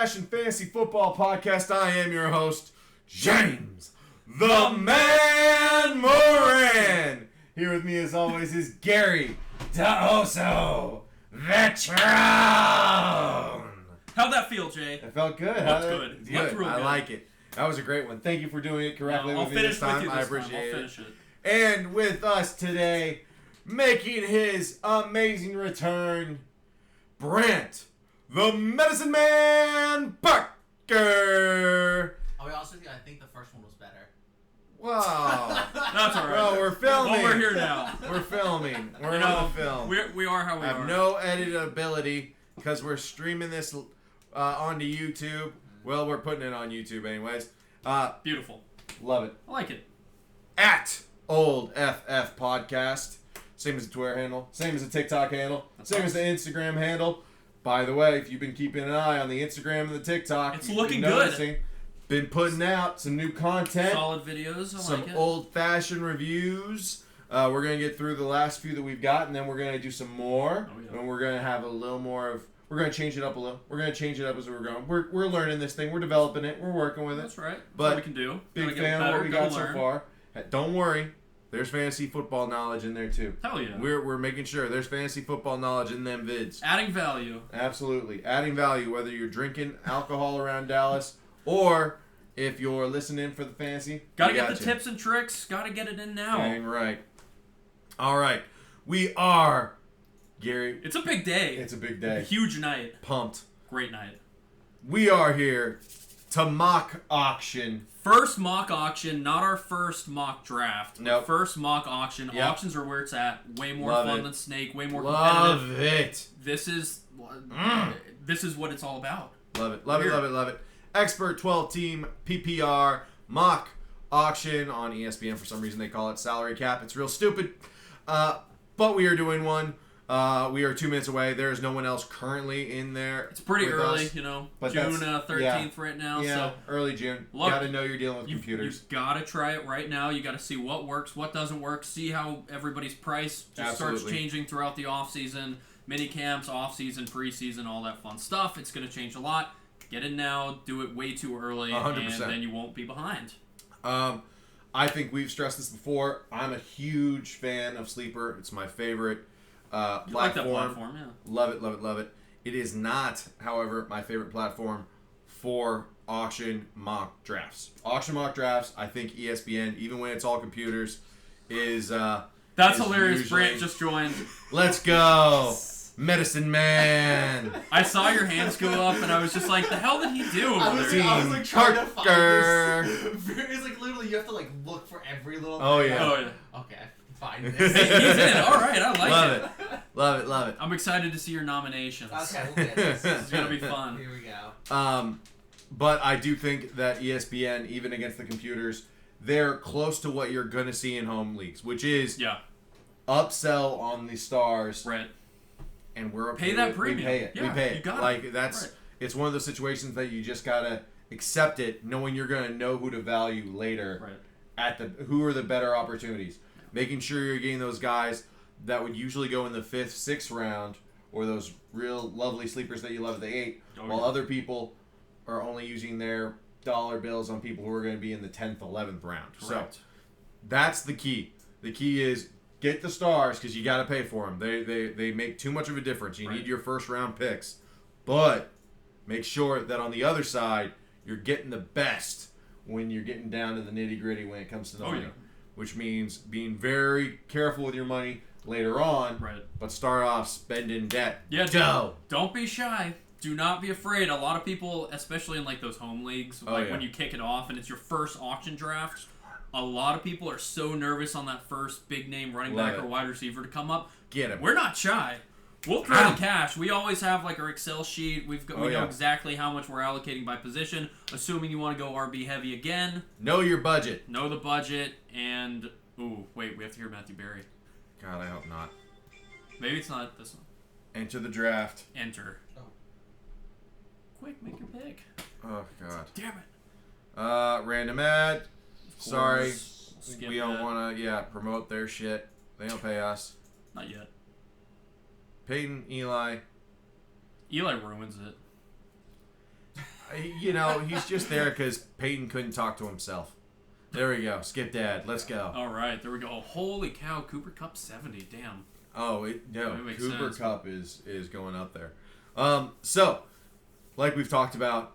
old-fashioned fantasy football podcast. I am your host, James the Man Moran. Here with me, as always, is Gary D'Oso Veteran. How'd that feel, Jay? It felt good. Looked good. Looked real I good. like it. That was a great one. Thank you for doing it correctly I'll with me this time. I appreciate it. I'll finish it. And with us today, making his amazing return, Brant, the Medicine Man Parker. I'll be honest with you, I think the first one was better. Wow. That's all right. Well, we're filming. Well, we're here now. We're filming. We're You on know, the film. we are how we I have are. no editability because we're streaming this onto YouTube. Well, we're putting it on YouTube anyways. Beautiful. Love it. I like it. At Old FF Podcast. Same as the Twitter handle. Same as the TikTok handle. Same as the Instagram handle. By the way, if you've been keeping an eye on the Instagram and the TikTok, It's you've looking been good. noticing, been putting out some new content. Solid videos. I Some like it. old-fashioned reviews. We're going to get through the last few that we've got, and then we're going to do some more. Oh, yeah. And we're going to have a little more of... We're going to change it up a little. We're going to change it up as we're going. We're learning this thing. We're developing it. We're working with it. That's right. That's But what we can do. Big Gotta get fan of better, what we gotta got so learn. far. Don't worry. There's fantasy football knowledge in there, too. Hell yeah. We're making sure there's fantasy football knowledge in them vids. Adding value. Absolutely. Adding value, whether you're drinking alcohol around Dallas or if you're listening for the fantasy. Gotta we get got the you. tips and tricks. Gotta get it in now. Dang right. All right. We are, Gary. It's a big day. It's a big A day. huge night. Pumped. Great night. We are here to mock auction. First mock auction, not our first mock draft. Nope. First mock auction. Yep. Auctions are where it's at. Way more Love fun it. than Snake. Way more competitive. Love it. This is what it's all about. Love it. Love it. Here. Love it. Love it. Expert 12 team PPR mock auction on ESPN. For some reason they call it salary cap. It's real stupid. But we are doing one. We are 2 minutes away. There is no one else currently in there. It's pretty with early, us. you know. But June that's- 13th right now. Yeah, So early June. Look, Gotta know you're dealing with computers. You've got to try it right now. You got to see what works, what doesn't work. See how everybody's price just starts Absolutely. changing throughout the off season, mini camps, off season, preseason, all that fun stuff. It's going to change a lot. Get in now. Do it way too early, 100%. and then you won't be behind. I think we've stressed this before. I'm a huge fan of Sleeper. It's my favorite platform. You like that platform, yeah. Love it, love it, love it. It is not, however, my favorite platform for auction mock drafts. Auction mock drafts, I think ESPN, even when it's all computers, is That's is hilarious. usually- Brant just joined. Let's go, Medicine Man. I saw your hands go up, and I was just like, the hell did he do over there? Team I was like trying to find Parker. this. It's like literally you have to like look for every little Oh, thing. yeah. Oh, yeah. Okay, find He's this. in. All right, I like Love it. it. Love it, love it. I'm excited to see your nominations. Okay, we'll get this. This is going to be fun. Here we go. But I do think that ESPN, even against the computers, they're close to what you're going to see in home leagues, which is Yeah, upsell on the stars, right. and we're Pay that premium. We pay it. we Yeah, pay you it. got it. Like that's Right. it's one of those situations that you just gotta accept it, knowing you're gonna know who to value later. Right. At the who are the better opportunities, making sure you're getting those guys that would usually go in the 5th, 6th round, or those real lovely sleepers that you love at the 8th, Oh, while yeah. other people are only using their dollar bills on people who are going to be in the 10th, 11th round. Correct. So that's the key. The key is get the stars because you got to pay for them. They make too much of a difference. You Right. need your first round picks, but make sure that on the other side you're getting the best when you're getting down to the nitty gritty when it comes to the Oh, money, yeah. which means being very careful with your money later on. Right. But start off spending debt. Yeah, Dough. don't be shy. Do not be afraid. A lot of people, especially in like those home leagues, Oh, like yeah. when you kick it off and it's your first auction draft, a lot of people are so nervous on that first big name running Love back it. or wide receiver to come up. Get him. We're not shy. We'll throw Ah. the cash. We always have like our Excel sheet. We know yeah. exactly how much we're allocating by position. Assuming you want to go RB heavy again, Know your budget. know the budget, and ooh, wait, we have to hear Matthew Berry. God, I hope not. Maybe it's not this one. Enter the draft. Enter. Oh. Quick, make your pick. Oh, God. Damn it. Random ad. Sorry. Skip We don't that. want to, promote their shit. They don't pay us. Not yet. Peyton, Eli. Eli ruins it. You know, he's just there because Peyton couldn't talk to himself. There we go. Skip dad. Let's go. All right, there we go. Holy cow, Cooper Cup 70. Damn. Oh, no. That makes Cooper sense. Cup is going up there. So, like we've talked about,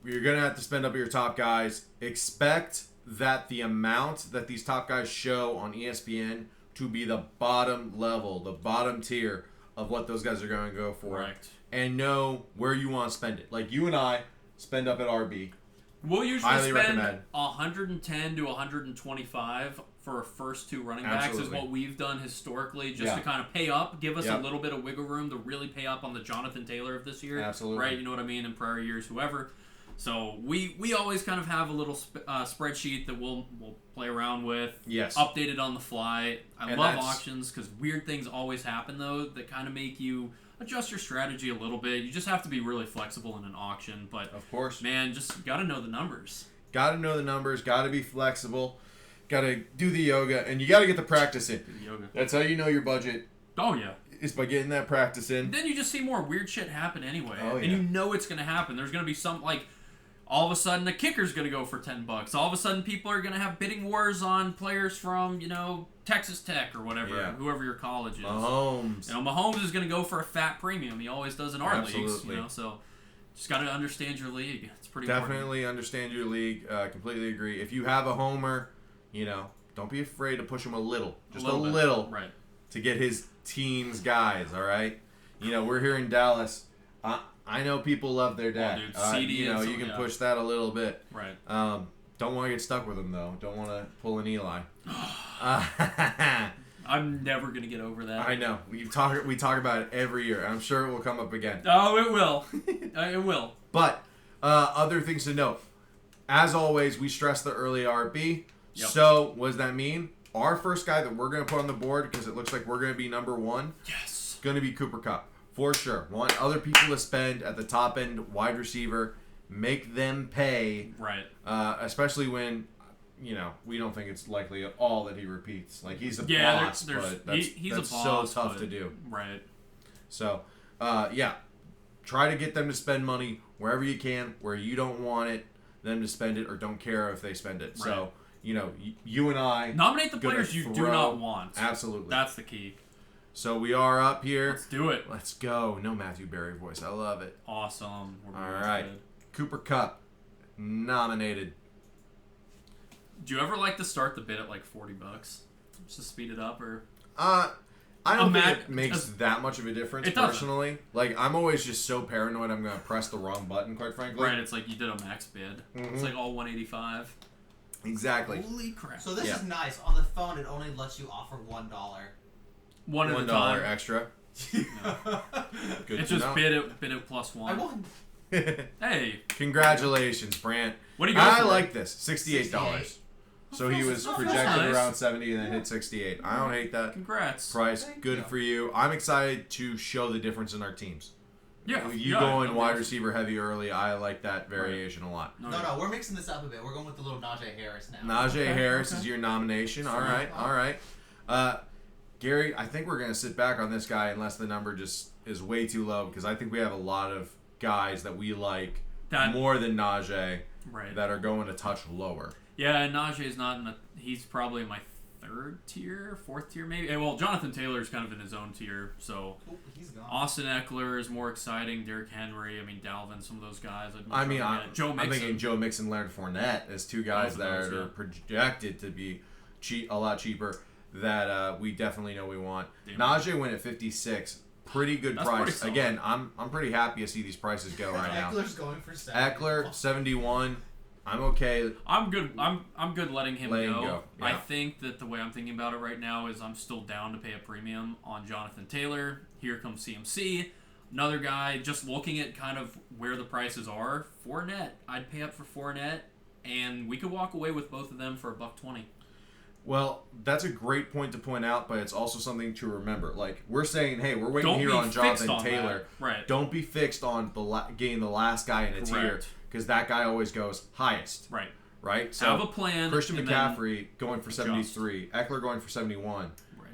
you're going to have to spend up your top guys. Expect that the amount that these top guys show on ESPN to be the bottom level, the bottom tier of what those guys are going to go for. Correct. And know where you want to spend it. Like you and I spend up at RB. We'll usually Highly spend recommend. 110 to 125 for our first two running backs Absolutely. is what we've done historically, just Yeah. to kind of pay up, give us Yep. a little bit of wiggle room to really pay up on the Jonathan Taylor of this year. Absolutely. Right? You know what I mean? In prior years, whoever. So we always kind of have a little spreadsheet that we'll play around with. Yes. Updated on the fly. I And love that's- auctions because weird things always happen though that kind of make you adjust your strategy a little bit. You just have to be really flexible in an auction, but Of course. man, just got to know the numbers. Got to know the numbers. Got to be flexible. Got to do the yoga. And you got to get the practice in. Yoga. That's how you know your budget Oh yeah. is by getting that practice in. Then you just see more weird shit happen anyway, Oh, and yeah. you know it's gonna happen. There's gonna be some like, all of a sudden the kicker's gonna go for $10. All of a sudden people are gonna have bidding wars on players from Texas Tech or whatever, Yeah. whoever your college is. Mahomes. Mahomes is gonna go for a fat premium. He always does in our Absolutely. leagues. So just gotta understand your league. It's pretty important. Definitely understand your league. Completely agree. If you have a homer, don't be afraid to push him a little. Just a bit. little. Right. To get his team's guys, all right? We're here in Dallas. I know people love their dad. dude, CD and you some- can yeah. push that a little bit. Right. Don't want to get stuck with him, though. Don't want to pull an Eli. I'm never gonna get over that. I know. We talk about it every year. I'm sure it will come up again. Oh, it will. It will. But other things to note. As always, we stress the early RB. Yep. So, what does that mean? Our first guy that we're going to put on the board, because it looks like we're going to be number one, Yes. going to be Cooper Kupp. For sure. Want other people to spend at the top end wide receiver. Make them pay. Right. Especially when, we don't think it's likely at all that he repeats. Like, he's a Yeah, boss, there's- but that's, he's that's a boss, so tough but- to do. Right. So, try to get them to spend money wherever you can, where you don't want them to spend it or don't care if they spend it. So, you and I... Nominate the gonna players you do throw- not want. Absolutely. That's the key. So, we are up here. Let's do it. Let's go. No Matthew Berry voice. I love it. Awesome. We're All really right. good. Cooper Kupp, nominated. Do you ever like to start the bid at like $40? Just to speed it up, or I don't think Matt- it makes that much of a difference It doesn't. personally. Like, I'm always just so paranoid I'm going to press the wrong button, quite frankly. right? It's like you did a max bid. It's like all 185. Exactly. Holy crap! So this Yeah. is nice. On the phone, it only lets you offer $1. One at a $1 time. extra. Good It's to just know. bid it plus I one. won. Hey, Congratulations, Brant. what do you go I for? like this. $68. 68. So he was That's projected nice. around 70 and then hit 68. I don't hate that Congrats. price. Thank Good you. for you. I'm excited to show the difference in our teams. Yeah. You yeah, going no wide worries. receiver heavy early. I like that variation a lot. No, we're mixing this up a bit. We're going with the little Najee Harris now. Najee Okay, Harris okay. is your nomination. All right, all right. Gary, I think we're going to sit back on this guy unless the number just is way too low because I think we have a lot of guys that we like That- more than Najee Right. that are going a touch lower. Yeah, and Najee's not in the. He's probably in my third tier, fourth tier, maybe. Well, Jonathan Taylor's kind of in his own tier. So Oh, he's gone. Austin Eckler is more exciting. Derrick Henry, Dalvin, some of those guys. I mean, Joe I'm Mixon. thinking Joe Mixon, Leonard Fournette as two guys Both of that those, are yeah. projected to be a lot cheaper that we definitely know we want. Damn. Najee went at 56. Pretty good That's price. pretty solid. Again, I'm pretty happy to see these prices go right now. Eckler's going for 7. Eckler 71. I'm okay. I'm good. I'm good letting him Letting go. go, I yeah. think that the way I'm thinking about it right now is I'm still down to pay a premium on Jonathan Taylor. Here comes CMC, another guy. Just looking at kind of where the prices are. Fournette, I'd pay up for Fournette, and we could walk away with both of them for $120. Well, that's a great point to point out, but it's also something to remember. Like, we're saying, hey, we're waiting Don't here be on fixed Jonathan on Taylor. that. Right. Don't be fixed on getting the last guy in a tier Correct. because that guy always goes highest, Right. right? So Have a plan. Christian and McCaffrey going for adjust. 73, Eckler going for 71. Then, right.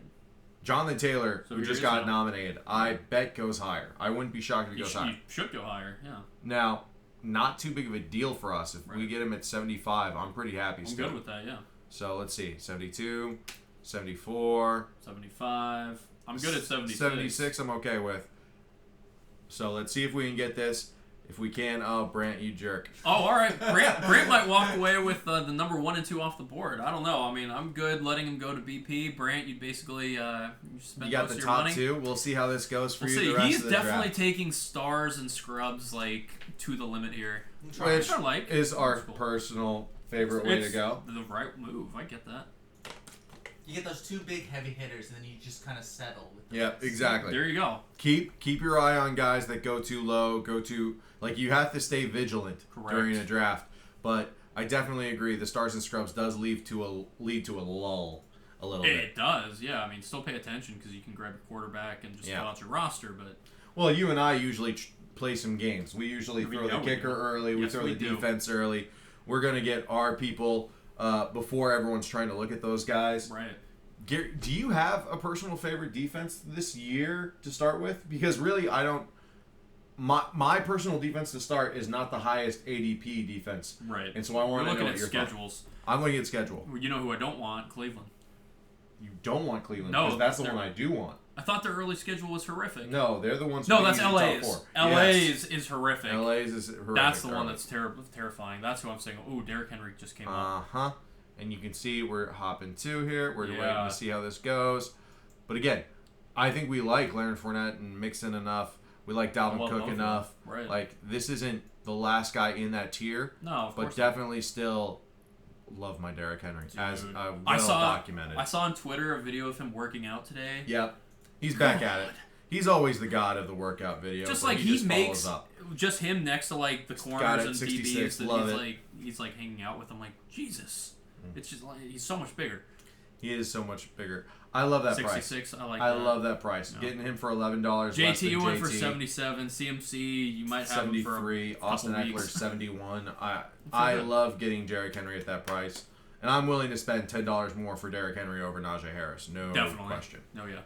Jonathan Taylor, So who here just is got now. nominated, I bet goes higher. I wouldn't be shocked if he You goes should, higher. you should go higher. Yeah. Now, not too big of a deal for us. If we get him at 75, I'm pretty happy I'm still. good with that, yeah. So let's see. 72, 74. 75. I'm good at 76. 76 I'm okay with. So let's see if we can get this. If we can, oh, Brant, you jerk. Oh, all right. Brant might walk away with the number 1 and 2 off the board. I don't know. I mean, I'm good letting him go to BP. Brant, you basically you spent You got most the of your top money. 2. We'll see how this goes for We'll you see. the rest He's of the definitely draft. taking stars and scrubs like to the limit here. Which I like. is our That's cool. personal favorite way to It's go. the right move. I get that. You get those 2 big heavy hitters, and then you just kind of settle with the Yeah, rest. exactly. There you go. Keep your eye on guys that go too low, like you have to stay vigilant Correct. during a draft. But I definitely agree the stars and scrubs does lead to a lull a little bit. It does, yeah. I mean, still pay attention because you can grab a quarterback and just fill out your roster. But Well, you and I usually play some games. We usually throw the kicker early. We Yes, throw we the do. defense early. We're gonna get our people before everyone's trying to look at those guys. right. Gary, do you have a personal favorite defense this year to start with? Because really, I don't. My personal defense to start is not the highest ADP defense, Right. and so I want We're to know looking what at your schedules. I'm going to get schedule. You know who I don't want? Cleveland. You don't want Cleveland No, because that's the they're- one I do want. I thought their early schedule was horrific. No, they're the ones. No, who that's beat you in the top LA's. four. LA's is horrific. LA's is horrific. That's the one that's terrifying. That's who I'm saying. Oh, Derrick Henry just came up. And you can see we're hopping 2 here. We're waiting Yeah. to see how this goes. But again, I think we like Leonard Fournette and Mixon enough. We like Dalvin love Cook both of enough. them. Right. Like, this isn't the last guy in that tier. No, of But course. definitely still love my Derrick Henry. Dude. As well I saw documented. I saw on Twitter a video of him working out today. Yep. He's back at it. He's always the god of the workout video. Just but like he he just makes follows up. just him next to like the Got corners it, and 66, DBs that love it. he's like hanging out with. I'm like, Jesus. It's just like he's so much bigger. He is so much bigger. I love that price. 66, I like I that. love that price. No. Getting him for $11 less JT than went for JT. 77. CMC, you might have him for 73. a Austin couple Eckler weeks. 71. I good. love getting Derrick Henry at that price, and I'm willing to spend $10 more for Derrick Henry over Najee Harris. No Definitely. question. Oh yeah.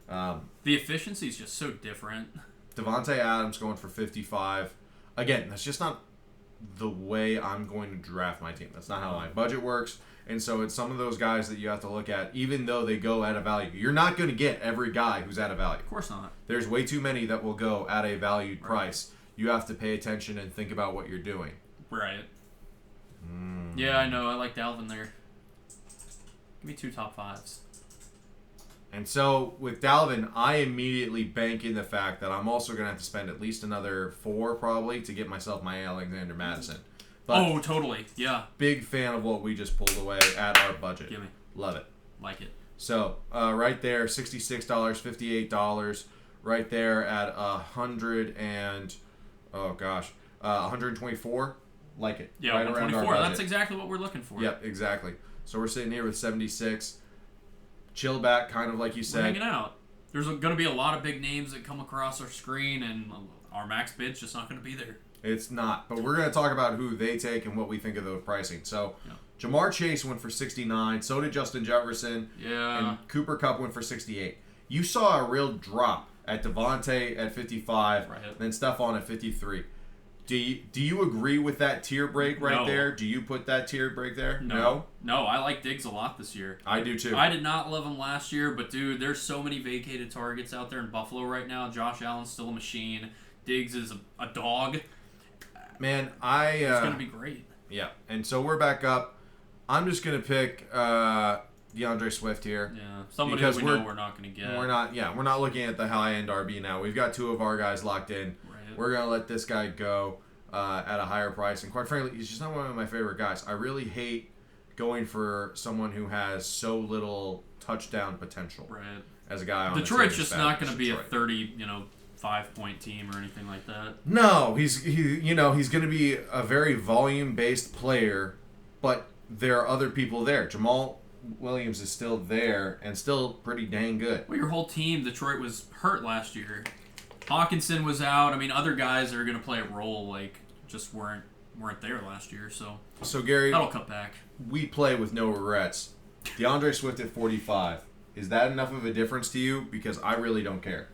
Um, The efficiency is just so different. Devontae Adams going for 55. Again, that's just not the way I'm going to draft my team. That's not how my budget works. And so it's some of those guys that you have to look at, even though they go at a value. You're not going to get every guy who's at a value. Of course not. There's way too many that will go at a valued price. You have to pay attention and think about what you're doing. Right. Yeah, I know. I like Dalvin there. Give me 2 top 5s. And so with Dalvin, I immediately bank in the fact that I'm also going to have to spend at least another 4 probably to get myself my Alexander Madison. But Oh, totally. Yeah. big fan of what we just pulled away at our budget. Give me. Love it. Like it. So right there, $66, $58. Right there at 124. Like it. Yeah, right around our 124. budget. That's exactly what we're looking for. Yep, exactly. So we're sitting here with 76. Chill back, kind of like you We're said. hanging out. There's going to be a lot of big names that come across our screen, and our max bid's just not going to be there. It's not. But we're going to talk about who they take and what we think of the pricing. So Jamar Chase went for 69. So did Justin Jefferson. Yeah. And Cooper Kupp went for 68. You saw a real drop at Devontae at 55. Right. Then Stephon at 53. Do you agree with that tier break right No. there? Do you put that tier break there? No, I like Diggs a lot this year. I do too. I did not love him last year, but dude, there's so many vacated targets out there in Buffalo right now. Josh Allen's still a machine. Diggs is a dog. Man, It's going to be great. Yeah, and so we're back up. I'm just gonna pick DeAndre Swift here. Yeah, somebody Because that we know we're not going to get. We're not looking at the high end RB now. We've got 2 of our guys locked in. Right. We're gonna let this guy go at a higher price, and quite frankly, he's just not one of my favorite guys. I really hate going for someone who has so little touchdown potential. Right. As a guy on Detroit's the team just as not bad going as to be a Detroit. 30, 5-point team or anything like that. No, he's going to be a very volume based player, but there are other people there. Jamal Williams is still there and still pretty dang good. Well, your whole team, Detroit, was hurt last year. Hawkinson was out. I mean, other guys that are going to play a role just weren't there last year. So Gary, that'll cut back. we play with no regrets. DeAndre Swift at 45. Is that enough of a difference to you? Because I really don't care.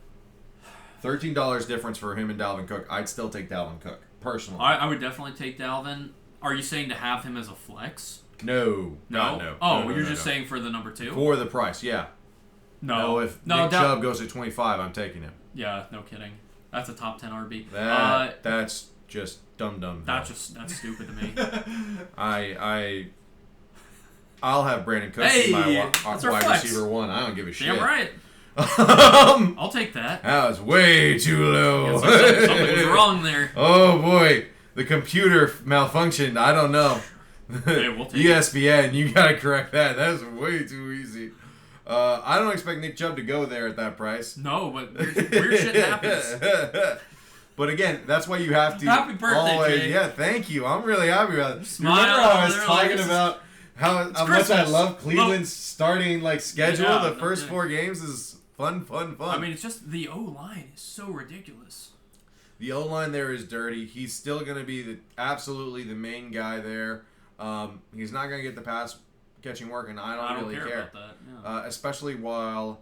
$13 difference for him and Dalvin Cook. I'd still take Dalvin Cook personally. I would definitely take Dalvin. Are you saying to have him as a flex? No. No? No. Oh, no, you're no, just no. saying for the number 2? For the price, yeah. No. If Nick Chubb goes at 25, I'm taking him. Yeah, no kidding. That's a top 10 RB. That's just dumb. That's stupid to me. I'll have Brandon Cooks Hey, be my that's our wide flex. receiver 1. I don't give a shit. Damn right. I'll take that. That was way too low. Something was wrong there. Oh boy, the computer malfunctioned. I don't know. Hey, we'll take ESPN, you gotta correct that. That's way too easy. I don't expect Nick Chubb to go there at that price. No, but weird shit happens. But again, that's why you have to Happy birthday, always. Jay. Yeah, thank you. I'm really happy about it. Smile Remember how I was over there talking like about how much I Christmas. love Cleveland's starting schedule. Yeah, The first okay. 4 games is fun. I mean, it's just the O-line is so ridiculous. The O-line there is dirty. He's still going to be absolutely the main guy there. He's not going to get the pass catching work, and I don't really care. About that. Yeah. Especially while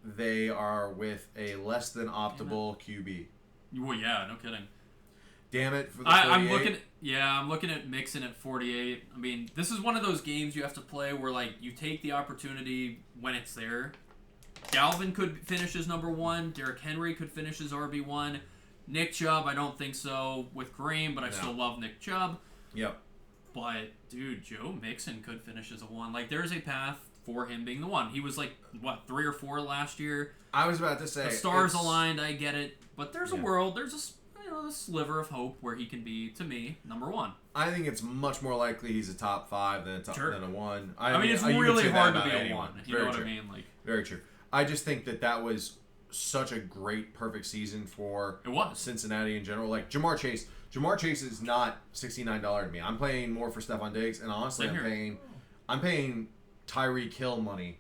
they are with a less than optimal QB. Well, yeah, no kidding. Damn it for the 48. I'm looking at Mixon at 48. I mean, this is one of those games you have to play where you take the opportunity when it's there. Dalvin could finish as number 1. Derrick Henry could finish as RB1. Nick Chubb, I don't think so with Green, but I still love Nick Chubb. Yep. But, dude, Joe Mixon could finish as a 1. There's a path for him being the 1. He was 3 or 4 last year. I was about to say. The stars aligned, I get it. But there's a world, there's a sliver of hope where he can be, to me, number 1. I think it's much more likely he's a top 5 than a 1. I mean, it's you could really say that hard to about be a anyone. 1. You know what I mean? Very true. I just think that was such a great, perfect season for Cincinnati in general. Jamar Chase. Jamar Chase is not $69 to me. I'm paying more for Stephon Diggs, and honestly, I'm paying Tyreek Hill money.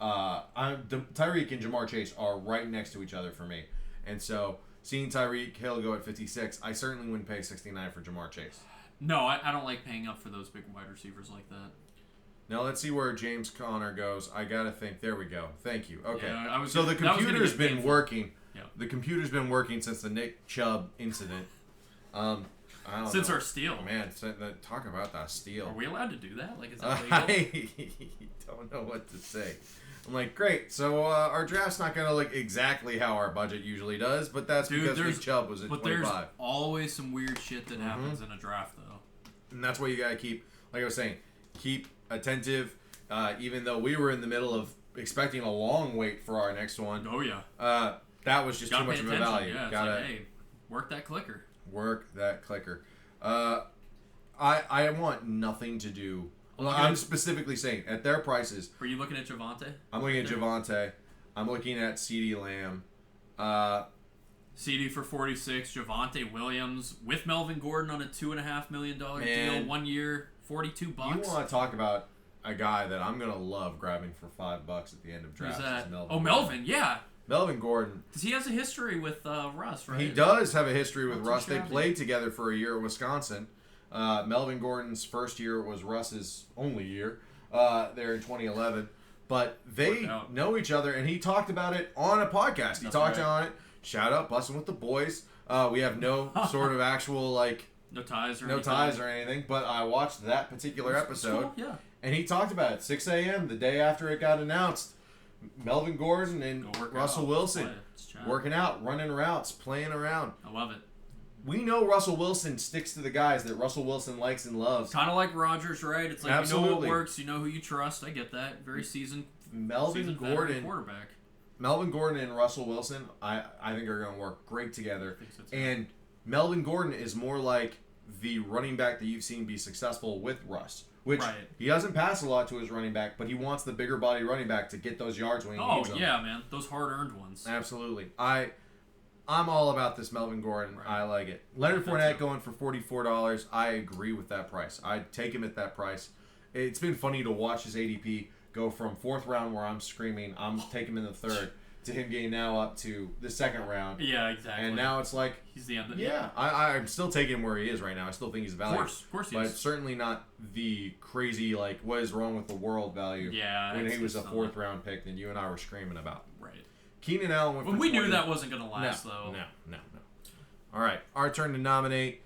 Tyreek and Jamar Chase are right next to each other for me, and so seeing Tyreek Hill go at 56, I certainly wouldn't pay $69 for Jamar Chase. No, I don't like paying up for those big wide receivers like that. Now let's see where James Conner goes. I gotta think. There we go. Thank you. Okay. Yeah, so the computer's been working. Yeah. The computer's been working since the Nick Chubb incident. I don't since know. our steal. Oh, man, talk about that steal. Are we allowed to do that? Is that legal? I don't know what to say. I'm great. So our draft's not gonna look exactly how our budget usually does, but that's because Nick Chubb was at 25. But there's always some weird shit that happens in a draft, though. And that's why you gotta keep, like I was saying, keep attentive. Even though we were in the middle of expecting a long wait for our next one. Oh yeah. That was just too much of a value. Yeah, gotta work that clicker. Work that clicker. I want nothing to do. I'm specifically saying at their prices. Were you looking at Javonte? I'm looking at Javonte. I'm looking at CeeDee Lamb. CeeDee for 46. Javonte Williams with Melvin Gordon on a $2.5 million deal, 1 year, $42. You want to talk about a guy that I'm gonna love grabbing for $5 at the end of drafts? Who's that? Melvin Melvin, yeah. Melvin Gordon. Because he has a history with Russ, right? He does have a history with Russ. They played together for a year at Wisconsin. Melvin Gordon's first year was Russ's only year there in 2011. But they know each other, and he talked about it on a podcast. He talked on it. Shout out, Bussin' with the Boys. We have no sort of actual, no ties or anything. But I watched that particular episode. Cool. Yeah. And he talked about it. 6 a.m. the day after it got announced. Melvin Gordon and Russell Wilson working out, running routes, playing around. I love it. We know Russell Wilson sticks to the guys that Russell Wilson likes and loves. Kind of like Rodgers, right? It's Absolutely. You know what works, you know who you trust. I get that. Very seasoned Gordon quarterback. Melvin Gordon and Russell Wilson, I think are going to work great together. I think so too. And Melvin Gordon is more like the running back that you've seen be successful with Russ. Which he doesn't pass a lot to his running back, but he wants the bigger body running back to get those yards when he needs them. Oh, yeah, man. Those hard-earned ones. Absolutely. I'm all about this Melvin Gordon. Right. I like it. Leonard Fournette going for $44. I agree with that price. I'd take him at that price. It's been funny to watch his ADP go from 4th round where I'm screaming, I'm taking him in the 3rd, to him getting now up to the 2nd round. Yeah, exactly. And now it's he's the end. I'm still taking him where he is right now. I still think he's valuable. Of course he is. But certainly not the crazy, what is wrong with the world value when he was a 4th round pick that you and I were screaming about. Right. Keenan Allen went for we knew that wasn't going to last, No. All right, our turn to nominate.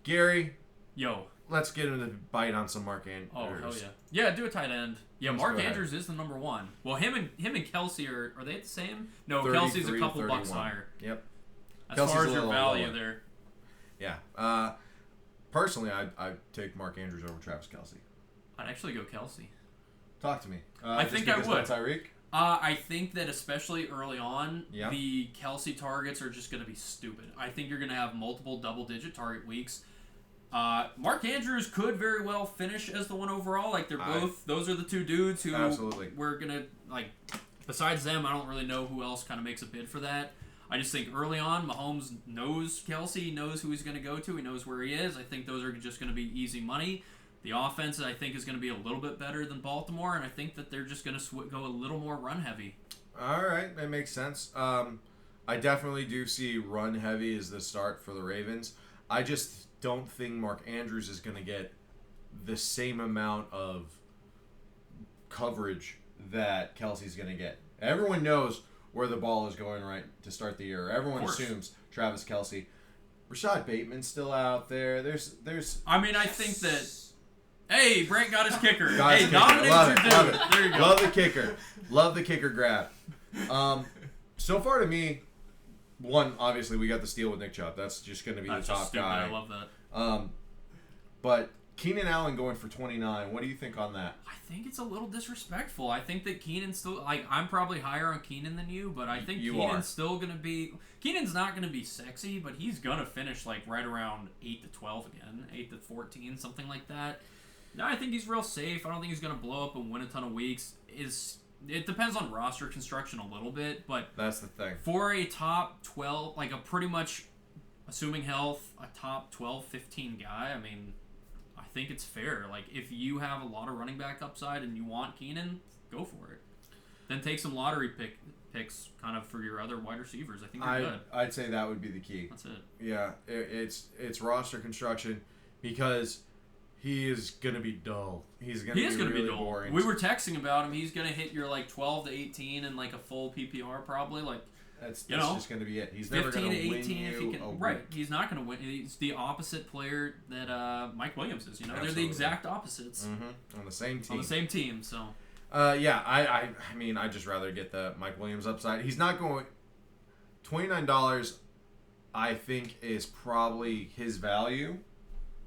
Gary, Yo. let's get him to bite on some Mark Andrews. Oh, hell yeah. Yeah, do a tight end. Yeah, Let's Mark go ahead. Andrews is the number one. Well, him and Kelsey are they the same? No, 33 Kelsey's a to couple bucks 31. higher. Yep. As Kelsey's far a as your little value lower. there. Yeah. Personally, I'd take Mark Andrews over Travis Kelsey. I'd actually go Kelsey. Talk to me. I just think I because would. no Tyreek? I think that especially early on, Yeah. the Kelsey targets are just going to be stupid. I think you're going to have multiple double-digit target weeks. Mark Andrews could very well finish as the one overall. Like, they're both... Those are the two dudes who... Absolutely. We're going to... Like, besides them, I don't really know who else kind of makes a bid for that. I just think early on, Mahomes knows Kelsey. He knows who he's going to go to. He knows where he is. I think those are just going to be easy money. The offense, I think, is going to be a little bit better than Baltimore, and I think that they're just going to go a little more run-heavy. All right, that makes sense. I definitely do see run heavy as the start for the Ravens. I just don't think Mark Andrews is going to get the same amount of coverage that Kelsey's going to get. Everyone knows where the ball is going right to start the year. Everyone assumes Travis Kelsey. Rashad Bateman's still out there. There's. I mean, I think that. Hey, Brent got his kicker. Got his Hey, kicker. nominate Love your it, dude. love it. There you go. Love the kicker. Love the kicker grab. So far to me, one, obviously we got the steal with Nick Chubb. That's just going to be That's the just top stupid. guy. I love that. But Keenan Allen going for 29. What do you think on that? I think it's a little disrespectful. I think that Keenan's still I'm probably higher on Keenan than you, but I think Keenan's still gonna be. Keenan's not gonna be sexy, but he's gonna finish like right around 8 to 12 again, 8 to 14, something like that. No, I think he's real safe. I don't think he's gonna blow up and win a ton of weeks. It depends on roster construction a little bit, but That's the thing. for a top 12, like a pretty much, assuming health, a top 12, 15 guy, I mean, I think it's fair. Like, if you have a lot of running back upside and you want Keenan, go for it. Then take some lottery picks kind of for your other wide receivers. I think you're good. I'd say that would be the key. That's it. Yeah, it's roster construction because he is gonna be dull. He is gonna be dull. Boring. We were texting about him. He's gonna hit your like 12 to 18 and like a full PPR probably. Like that's just gonna be it. He's never 15 gonna to 18 win if he you can. a Right, week. he's not gonna win. He's the opposite player that Mike Williams is. You know, Absolutely. they're the exact opposites On the same team. on the same team. So yeah, I mean, I'd just rather get the Mike Williams upside. He's not going. $29, I think, is probably his value.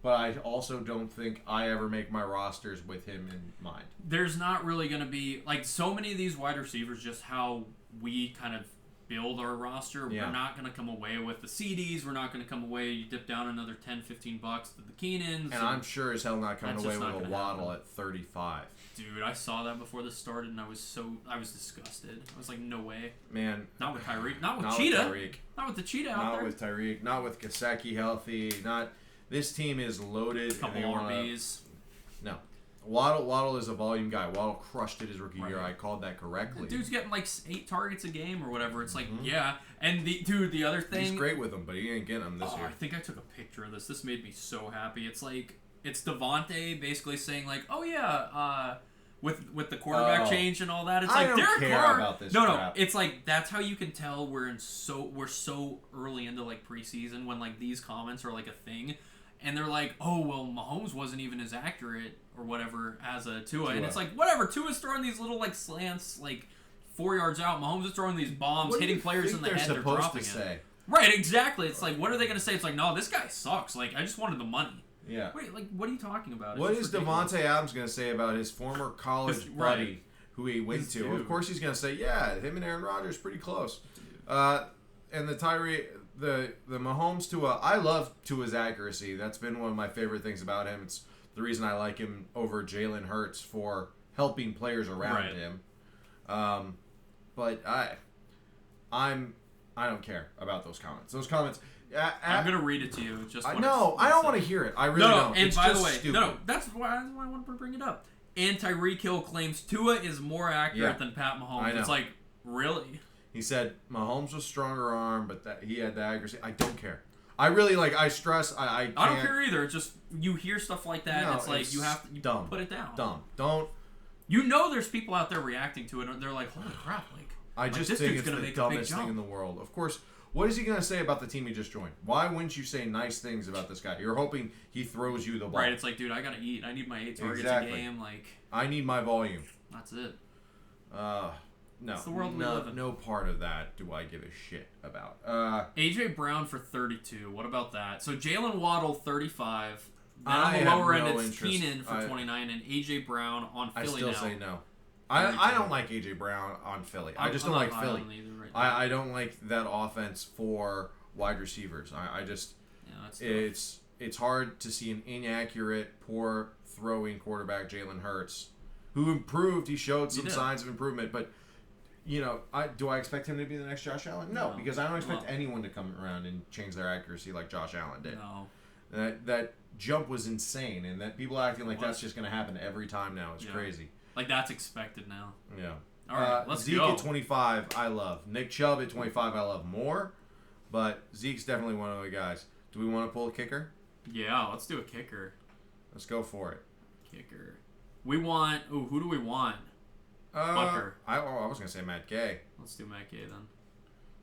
But I also don't think I ever make my rosters with him in mind. there's not really going to be like so many of these wide receivers. Just how we kind of build our roster, Yeah. we're not going to come away with the CDs. We're not going to come away. You dip down another 10, 15 bucks to the Keenans. And I'm sure as hell not coming That's away just with not a gonna Waddle happen. at 35. Dude, I saw that before this started, and I was disgusted. I was like, no way. Man, Not with Tyreek. Not with not Cheetah. with Tyreek. Not with the Cheetah out Not there. with Tyreek. Not with Gesicki healthy. Not. This team is loaded. Couple and they wanna, RBs. No. Waddle is a volume guy. Waddle crushed it his rookie year. Right. I called that correctly. The dude's getting like 8 targets a game or whatever. It's like, yeah. And the other thing. He's great with them, but he ain't getting them this Oh, year. I think I took a picture of this. This made me so happy. It's like it's Devontae basically saying like, "Oh yeah, with the quarterback change and all that." It's I like don't Derek care Carr. about this no, crap. it's like that's how you can tell we're so early into like preseason when like these comments are like a thing, and they're like, "Oh well, Mahomes wasn't even as accurate or whatever as a Tua," and it's like whatever. Tua's throwing these little like slants like 4 yards out. Mahomes is throwing these bombs, What do hitting you players think in the they're head. They're supposed dropping to it. say? Right, exactly. It's like, what are they going to say? It's like, no, this guy sucks. Like, I just wanted the money. Yeah. Wait, like, what are you talking about? It's What just is ridiculous. Devontae Adams going to say about his former college Right. buddy who he went His to? dude. Of course he's going to say, yeah, him and Aaron Rodgers pretty close. And the Mahomes Tua, I love Tua's accuracy. That's been one of my favorite things about him. It's the reason I like him over Jalen Hurts for helping players around Right. him. But I don't care about those comments. Those comments. I'm going to read it to you. Just I what know. it's- I don't want to hear it. I really No, don't. and It's by just the way, stupid. no, that's why I wanted to bring it up. And Tyreek Hill claims Tua is more accurate Yeah. than Pat Mahomes. I know. It's like, really? He said Mahomes was stronger arm, but that he had the accuracy. I don't care. I really like. I stress. I can't. I don't care either. It's just, you hear stuff like that, No, and it's like, it's you have to dumb. put it down. Dumb. Don't. You know there's people out there reacting to it, and they're like, holy crap, like, I like, just this think dude's it's gonna the make a big dumbest thing jump. in the world. Of course, What is he going to say about the team he just joined? Why wouldn't you say nice things about this guy? You're hoping he throws you the ball. Right, it's like, dude, I gotta eat. I need my 8 targets a game. Like, I need my volume. That's it. No. It's the world we live in. No part of that do I give a shit about. AJ Brown for 32. What about that? So Jalen Waddle 35. Then I on the have lower end, no it's interest. Keenan for 29, and AJ Brown on I Philly still now. say no. I don't like AJ Brown on Philly. I just don't like Philly. I don't like that offense for wide receivers. It's hard to see an inaccurate, poor throwing quarterback, Jalen Hurts, who improved. He showed some signs of improvement, but do I expect him to be the next Josh Allen? No, because I don't expect anyone to come around and change their accuracy like Josh Allen did. No. That jump was insane, and that people acting like that's just going to happen every time now is crazy. Like, that's expected now. Yeah. All right, let's Zeke go. at 25, I love. Nick Chubb at 25, I love more. But Zeke's definitely one of the guys. Do we want to pull a kicker? Yeah, let's do a kicker. Let's go for it. Kicker. We want... Ooh, who do we want? Bucker. I was going to say Matt Gay. Let's do Matt Gay then.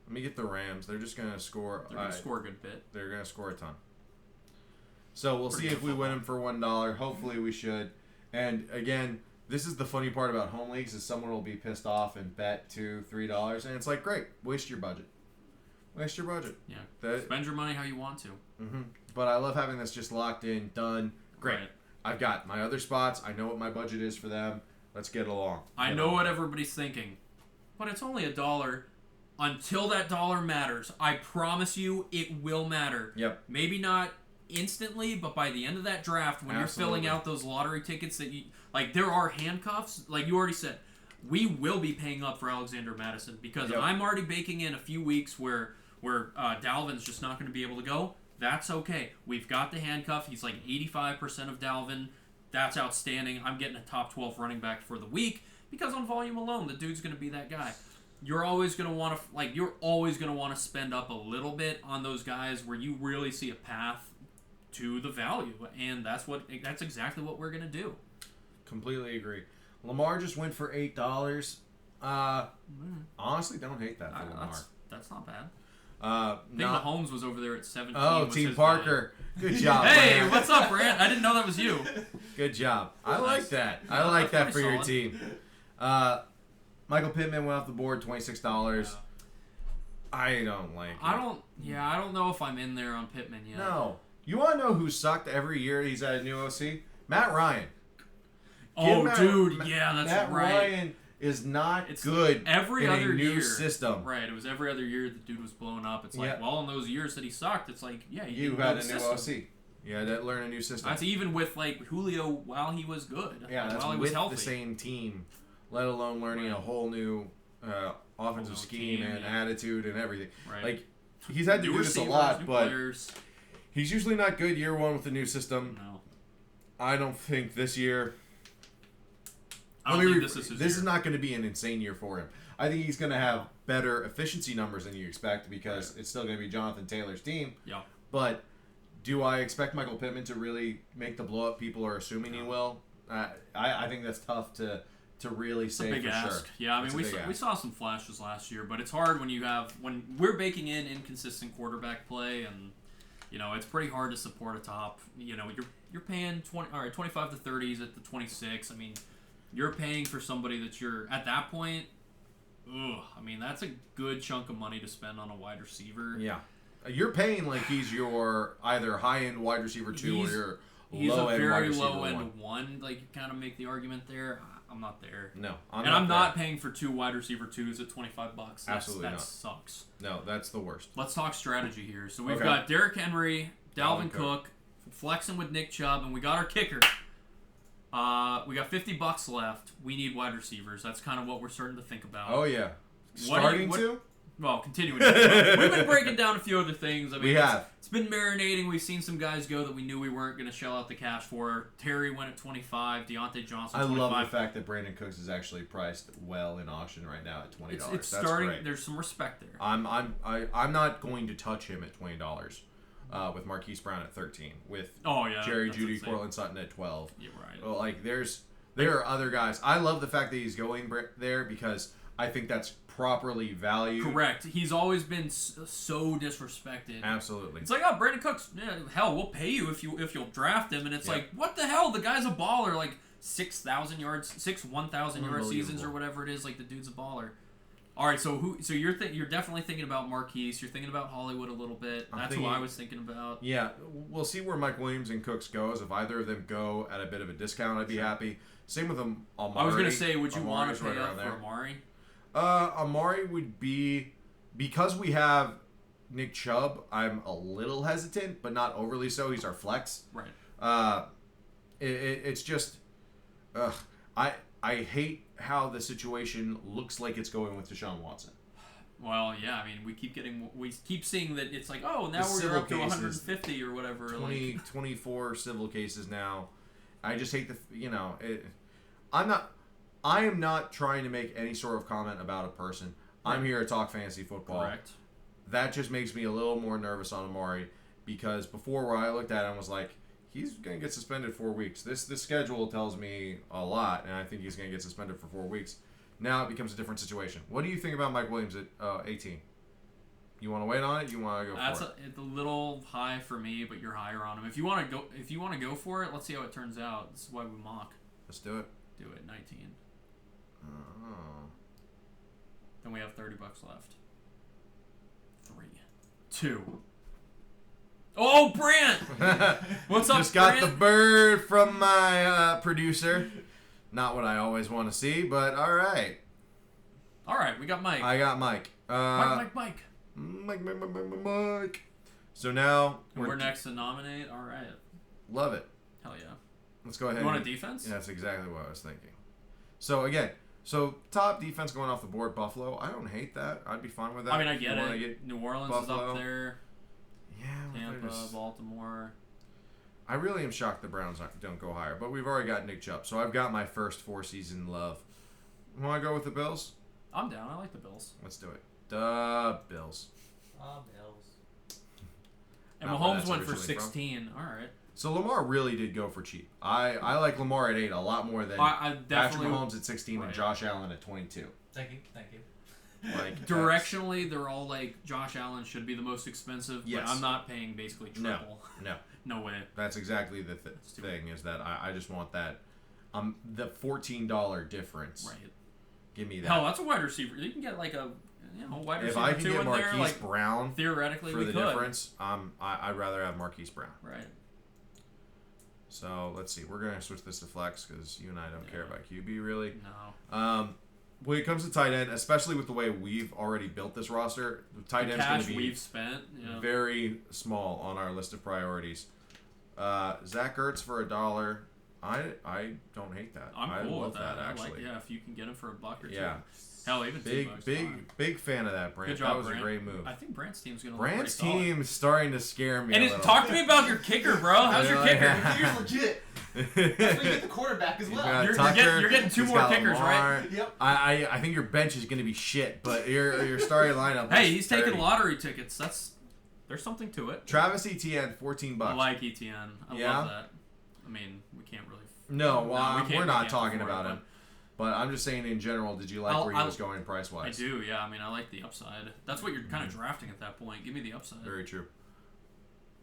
Let me get the Rams. They're just going to score... They're going to score a good bit. They're going to score a ton. So we'll see if we win them for $1. Hopefully we should. And again... This is the funny part about home leagues is someone will be pissed off and bet $2, $3, and it's like, great, waste your budget. Waste your budget. Yeah. Spend your money how you want to. Mm-hmm. But I love having this just locked in, done. Great. Right. I've got my other spots. I know what my budget is for them. Let's get along. I know what everybody's thinking, but it's only $1. Until that dollar matters, I promise you it will matter. Yep. Maybe not instantly, but by the end of that draft, when you're filling out those lottery tickets that you... Like, there are handcuffs. Like you already said, we will be paying up for Alexander Madison because I'm already baking in a few weeks where Dalvin's just not going to be able to go. That's okay. We've got the handcuff. He's like 85% of Dalvin. That's outstanding. I'm getting a top 12 running back for the week because on volume alone, the dude's going to be that guy. You're always going to want to spend up a little bit on those guys where you really see a path to the value, and that's exactly what we're going to do. Completely agree. Lamar just went for $8. Honestly, don't hate that for Lamar. That's not bad. I think Mahomes was over there at 17. Oh, Team Parker. Good job. Hey, man. What's up, Brant? I didn't know that was you. Good job. I like that. I like that for your team. Michael Pittman went off the board, $26. Yeah. I don't like it. I don't know if I'm in there on Pittman yet. No. You want to know who sucked every year he's at a new OC? Matt Ryan. That's Matt right. Ryan is not good every in other a new year. system. Right, it was every other year the dude was blowing up. It's like, well, in those years that he sucked, it's like, you had a new OC. You had to learn a new system. That's even with like Julio while he was good. Yeah, that's while he with was healthy. the same team, let alone learning a whole new offensive scheme and attitude and everything. Right. Like he's had to do this a lot, but he's usually not good year one with the new system. No. I don't think this year. This is not going to be an insane year for him. I think he's going to have better efficiency numbers than you expect because it's still going to be Jonathan Taylor's team. Yeah. But do I expect Michael Pittman to really make the blow up people are assuming he will? I think that's tough to really say for sure. Yeah, I mean we saw some flashes last year, but it's hard when we're baking in inconsistent quarterback play, and it's pretty hard to support a top. You're paying 25 to 30s at the 26. I mean, you're paying for somebody that you're at that point. I mean, that's a good chunk of money to spend on a wide receiver. Yeah, you're paying like he's your either high end wide receiver 2 or your he's low a end very wide receiver low end 1. one. Like you kind of make the argument there. I'm not there. No, I'm not paying for 2 wide receiver 2s at $25. Absolutely that not. Sucks. No, that's the worst. Let's talk strategy here. So we've got Derrick Henry, Dalvin Cook, flexing with Nick Chubb, and we got our kicker. We got $50 left. We need wide receivers. That's kind of what we're starting to think about. Oh yeah, Well, continuing. We've been breaking down a few other things. I mean, we have. It's been marinating. We've seen some guys go that we knew we weren't going to shell out the cash for. Terry went at 25. Deontay Johnson. 25. I love the fact that Brandon Cooks is actually priced well in auction right now at $20. It's That's starting. Great. There's some respect there. I'm not going to touch him at $20. With Marquise Brown at 13, with Jerry Jeudy, Cortland Sutton at 12. You're right. Well, like there are other guys. I love the fact that he's going there because I think that's properly valued. Correct. He's always been so disrespected. Absolutely. It's like, oh, Brandon Cooks, yeah, hell, we'll pay you if you'll draft him, and it's like, what the hell? The guy's a baller, like 6,000 yards, 1,000 yard seasons or whatever it is. Like the dude's a baller. All right, so you're definitely thinking about Marquise. You're thinking about Hollywood a little bit. That's who I was thinking about. Yeah, we'll see where Mike Williams and Cooks goes. If either of them go at a bit of a discount, I'd be happy. Same with Amari. I was gonna say, would you want to pay right up for Amari? Amari would be, because we have Nick Chubb, I'm a little hesitant, but not overly so. He's our flex. Right. It's just, I hate how the situation looks like it's going with Deshaun Watson. Well, yeah, I mean, we keep seeing that it's like, oh, now we're up to 150 or whatever. 24 civil cases now. I just hate I am not trying to make any sort of comment about a person. I'm here to talk fantasy football. Correct. That just makes me a little more nervous on Amari, because before, where I looked at him, was like, he's going to get suspended 4 weeks. This schedule tells me a lot, and I think he's going to get suspended for 4 weeks. Now it becomes a different situation. What do you think about Mike Williams at 18? You want to wait on it? You want to go for it? It's a little high for me, but you're higher on him. If you want to go for it, let's see how it turns out. This is why we mock. Let's do it. Do it. 19. Oh. Then we have $30 left. 3, 2. Oh, Brant! What's up, Just got Brant? the bird from my producer. Not what I always want to see, but all right. All right, we got Mike. I got Mike. Mike. Mike. So now we're next to nominate. All right. Love it. Hell yeah. Let's go ahead. You want a defense? Yeah, that's exactly what I was thinking. So again, top defense going off the board, Buffalo. I don't hate that. I'd be fine with that. I mean, I get it. New Orleans Buffalo. is up there. Yeah. Tampa, Baltimore. I really am shocked the Browns don't go higher, but we've already got Nick Chubb, so I've got my first 4-season love. Want to go with the Bills? I'm down. I like the Bills. Let's do it. The Bills. Bills. And Not where Mahomes that's went for originally 16. All right. So Lamar really did go for cheap. I like Lamar at 8 a lot more than I Patrick definitely Mahomes at 16 right. and Josh Allen at 22. Thank you. Like Directionally, they're all like Josh Allen should be the most expensive, Yes. but I'm not paying basically triple. No. No way. That's exactly the thing, is that I just want that the $14 difference. Right. Give me that. Hell, that's a wide receiver. You can get like a wide receiver if I can two get in Marquise there, like Brown theoretically for we the could. difference, I'd rather have Marquise Brown. Right. So let's see. We're gonna switch this to flex because you and I don't care about QB really. No. When it comes to tight end, especially with the way we've already built this roster, the tight end's going to be we've spent very small on our list of priorities. Zach Ertz for $1. I don't hate that. I'm cool love with that. actually. If you can get him for $1 or $2. Yeah. Hell, even $2. Big fan of that, Brant. Good job, that was Brant. a great move. I think Brant's team's gonna. Brant's look pretty team's starting to scare me. solid. And talk to me about your kicker, bro. How's your kicker? You're legit. That's when you get the quarterback as well. You're getting 2 more kickers, Lamar. right? Yep. I think your bench is going to be shit, but your starting lineup. Hey, he's taking dirty. lottery tickets. There's something to it. Travis Etienne, $14. I like ETN. I Yeah? love that. I mean, we can't really. No, we we're not can't talking afford about it, him. But I'm just saying in general, did you like where he was going price I wise? do, yeah. I mean, I like the upside. That's what you're kind of drafting at that point. Give me the upside. Very true.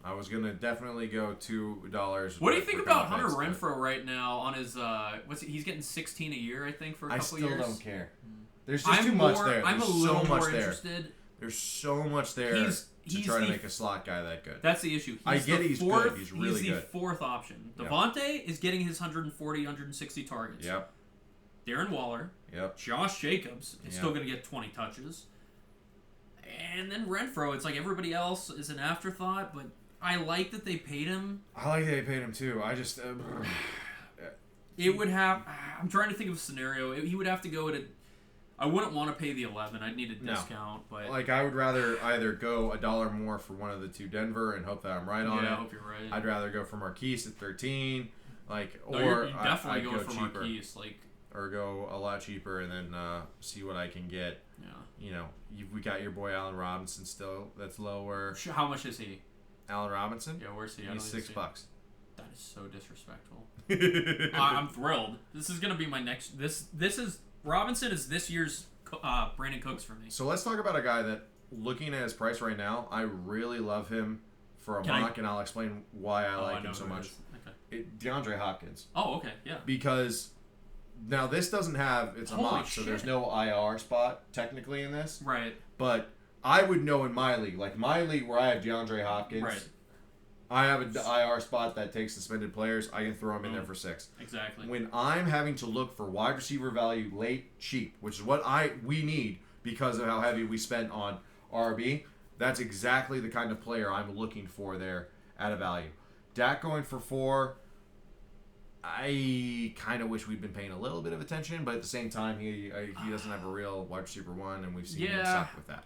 I was gonna definitely go $2. What do you think about Hunter Renfrow right now on his? He's getting 16 a year, I think, for a couple years. I still don't care. There's just too much there. I'm There's a little so more much interested. There's so much there to try to make a slot guy that good. That's the issue. He's good. He's really He's good. the fourth option. Yep. Devontae is getting his 140, 160 targets. Yep. Darren Waller. Yep. Josh Jacobs is still going to get 20 touches. And then Renfrow, it's like everybody else is an afterthought, but I like that they paid him. I like that they paid him too. I just it would have. I'm trying to think of a scenario. He would have to go at a. I wouldn't want to pay the 11. I'd need a discount, but like I would rather either go $1 more for one of the two Denver and hope that I'm right on it. I hope you're right. I'd rather go for Marquise at 13, or you're definitely I'd going go for cheaper, Marquise, like, or go a lot cheaper and then see what I can get. Yeah. You know, we got your boy Allen Robinson still. That's lower. How much is he? Allen Robinson? Yeah, where's he? He's $6. That is so disrespectful. I'm thrilled. This is gonna be my next. This is Robinson is this year's Brandon Cooks for me. So let's talk about a guy that, looking at his price right now, I really love him for a mock, and I'll explain why I like him so much. Okay. DeAndre Hopkins. Oh, okay, yeah. Because now this doesn't have, it's a Holy mock, so shit. there's no IR spot technically in this. Right. But I would know in my league, like my league where I have DeAndre Hopkins, Right. I have an IR spot that takes suspended players. I can throw him in there for 6. Exactly. When I'm having to look for wide receiver value late, cheap, which is what we need because of how heavy we spent on RB, that's exactly the kind of player I'm looking for there at a value. Dak going for 4. I kind of wish we'd been paying a little bit of attention, but at the same time, he doesn't have a real wide receiver 1, and we've seen him suck with that.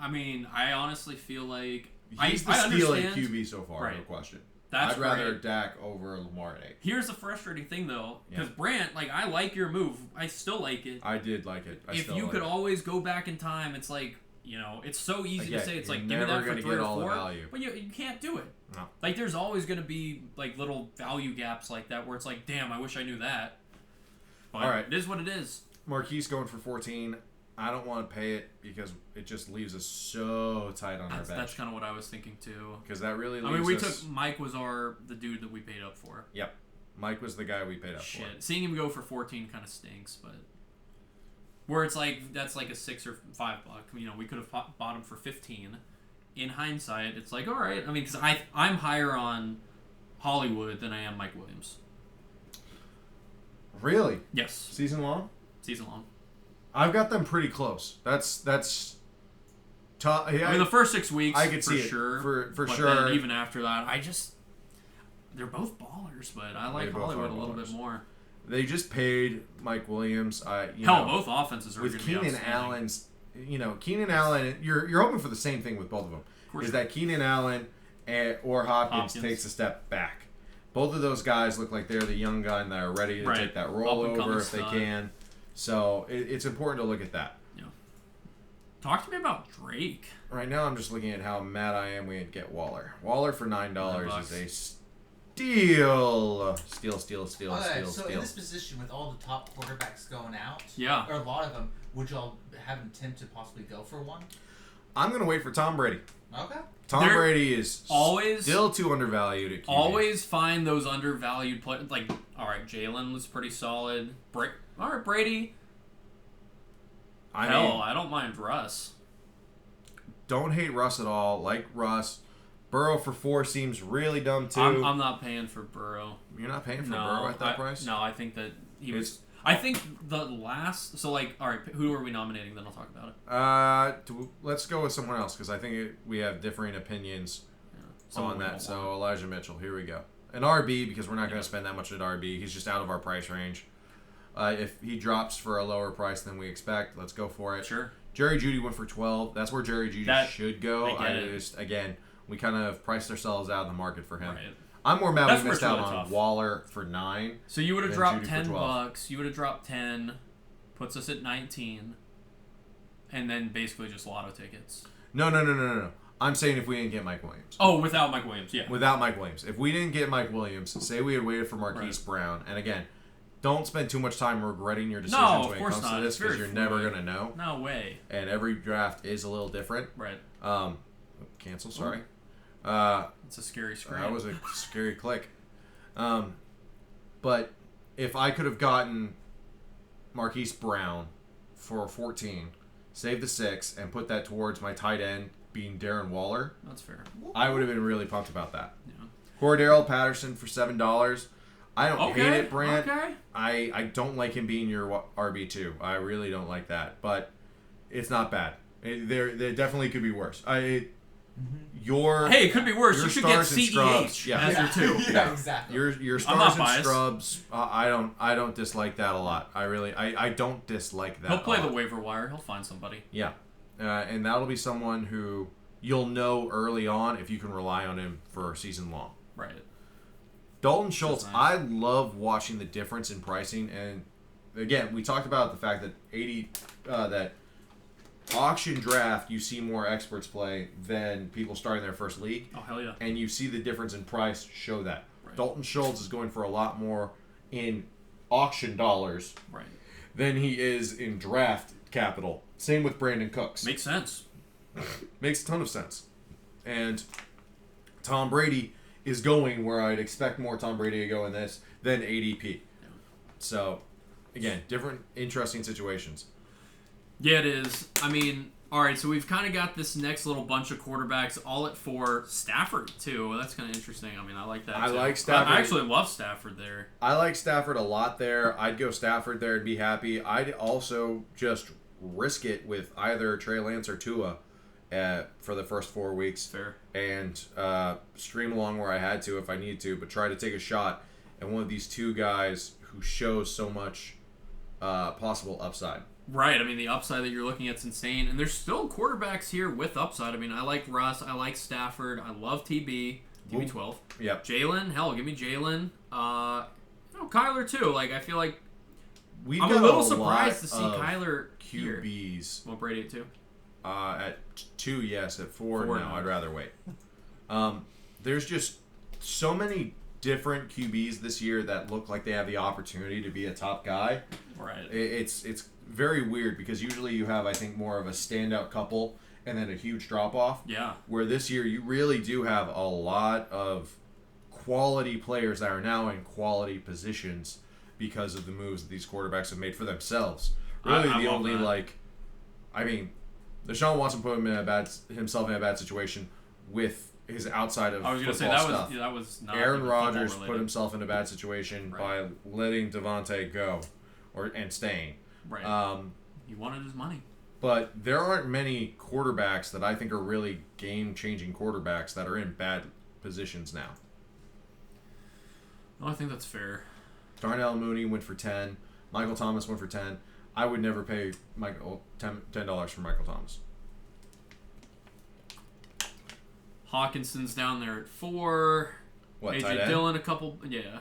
I mean, I honestly feel like He's the I steal at understand. QB so far, Right. no question. That's I'd rather right. Dak over Lamar at 8. Here's the frustrating thing, though, because Yeah. Brant, like, I like your move. I still like it. I did like it. If you could always go back in time, it's like, you know, it's so easy to Again, say. It's you're like, give me never that for gonna 3 get or all the 4, value. but you can't do it. No. Like, there's always going to be, like, little value gaps like that where it's like, damn, I wish I knew that. But All right. it is what it is. Marquise going for 14. I don't want to pay it because it just leaves us so tight on our That's bench. kind of what I was thinking, too. Because that really leaves I mean, we us... took Mike was the dude that we paid up for. Yep. Mike was the guy we paid up Shit. for. Seeing him go for 14 kind of stinks, but where it's like that's like a $6 or $5. You know, we could have bought him for 15. In hindsight, it's like, all right. I mean, because I'm higher on Hollywood than I am Mike Williams. Really? Yes, Season long? season long. I've got them pretty close. That's tough. Yeah, I mean, the first 6 weeks, I could for see it. sure. For but sure. Then even after that, they're both ballers, but I like They both Hollywood are a little ballers. bit more. They just paid Mike Williams. Both offenses are with going to be Keenan outstanding. Allen's. Keenan Allen. You're hoping for the same thing with both of them. course. Is that Keenan Allen or Hopkins takes a step back. Both of those guys look like they're the young gun that are ready to take that rollover if they can. So it's important to look at that. Yeah. Talk to me about Drake. Right now, I'm just looking at how mad I am we didn't get Waller. Waller for $9 is a steal. Steal. So in this position, with all the top quarterbacks going out, Yeah. or a lot of them, would y'all have intent to possibly go for one? I'm going to wait for Tom Brady. Okay. Tom Brady is always still too undervalued at QB. Always find those undervalued players. Like, all right, Jalen was pretty solid. All right, Brady. I don't mind Russ. Don't hate Russ at all. Like Russ. Burrow for 4 seems really dumb too. I'm not paying for Burrow. You're not paying for Burrow at that price? No, I think that he was. I think the last. So, like, all right, who are we nominating? Then I'll talk about it. Let's go with someone else because I think we have differing opinions on that. So Elijah Mitchell, here we go. An RB because we're not going to spend that much at RB. He's just out of our price range. If he drops for a lower price than we expect, let's go for it. Sure. Jerry Jeudy went for 12. That's where Jerry Jeudy should go. Again, we kind of priced ourselves out of the market for him. Right. I'm more mad That's we missed really out on tough. Waller for 9. So you would have than dropped Jeudy for 12. $10. You would have dropped 10. Puts us at 19. And then basically just lotto tickets. No. I'm saying if we didn't get Mike Williams. Oh, without Mike Williams, yeah. Without Mike Williams. If we didn't get Mike Williams, say we had waited for Marquise Brown, and again, don't spend too much time regretting your decisions when it comes to this because you're never going to know. No way. And every draft is a little different. Right. Cancel, sorry. It's a scary screen. That was a scary click. But if I could have gotten Marquise Brown for 14, save the 6, and put that towards my tight end being Darren Waller, That's fair. I would have been really pumped about that. Yeah. Cordero Patterson for $7. I don't hate it, Brant. Okay. I don't like him being your RB2. I really don't like that. But it's not bad. There definitely could be worse. Hey, it could be worse. You should get CEH as your 2. Yeah, exactly. Your stars and scrubs. I don't dislike that a lot. I don't dislike that. He'll play the waiver wire. He'll find somebody. Yeah, and that'll be someone who you'll know early on if you can rely on him for season long. Right. Dalton Schultz, Nice. I love watching the difference in pricing, and again, we talked about the fact that that auction draft you see more experts play than people starting their first league. Oh hell yeah! And you see the difference in price show that. Right. Dalton Schultz is going for a lot more in auction dollars Right. than he is in draft capital. Same with Brandon Cooks. Makes sense. Makes a ton of sense. And Tom Brady is going where I'd expect more Tom Brady to go in this than ADP. So, again, different interesting situations. Yeah, it is. I mean, all right, so we've kind of got this next little bunch of quarterbacks all at 4. Stafford, too. Well, that's kind of interesting. I mean, I like that, I too. like Stafford. I actually love Stafford there. I like Stafford a lot there. I'd go Stafford there and be happy. I'd also just risk it with either Trey Lance or Tua for the first 4 weeks. Fair. And stream along where I had to if I need to, but try to take a shot at one of these two guys who shows so much possible upside. Right. I mean, the upside that you're looking at is insane. And there's still quarterbacks here with upside. I mean, I like Russ. I like Stafford. I love TB. TB12. Yep. Jalen. Hell, give me Jalen. Kyler, too. Like, I feel like We've I'm got a little lot surprised to see of Kyler here. QBs. Want Brady at 2? At 2, yes. At 4, Four, no. no. I'd rather wait. There's just so many different QBs this year that look like they have the opportunity to be a top guy. Right. It's very weird because usually you have, I think, more of a standout couple and then a huge drop-off. Yeah. Where this year you really do have a lot of quality players that are now in quality positions because of the moves that these quarterbacks have made for themselves. Really, I the love only that. Deshaun Watson put himself in a bad situation with his outside of I was going to say football that stuff. that was not Aaron even Rodgers football put related. himself in a bad situation Right. by letting Devontae go, and staying. Right. He wanted his money. But there aren't many quarterbacks that I think are really game-changing quarterbacks that are in bad positions now. No, I think that's fair. Darnell Mooney went for 10. Michael Thomas went for 10. I would never pay Michael $10 for Michael Thomas. Hawkinson's down there at 4. What, tight AJ end? Dillon, a couple. Yeah.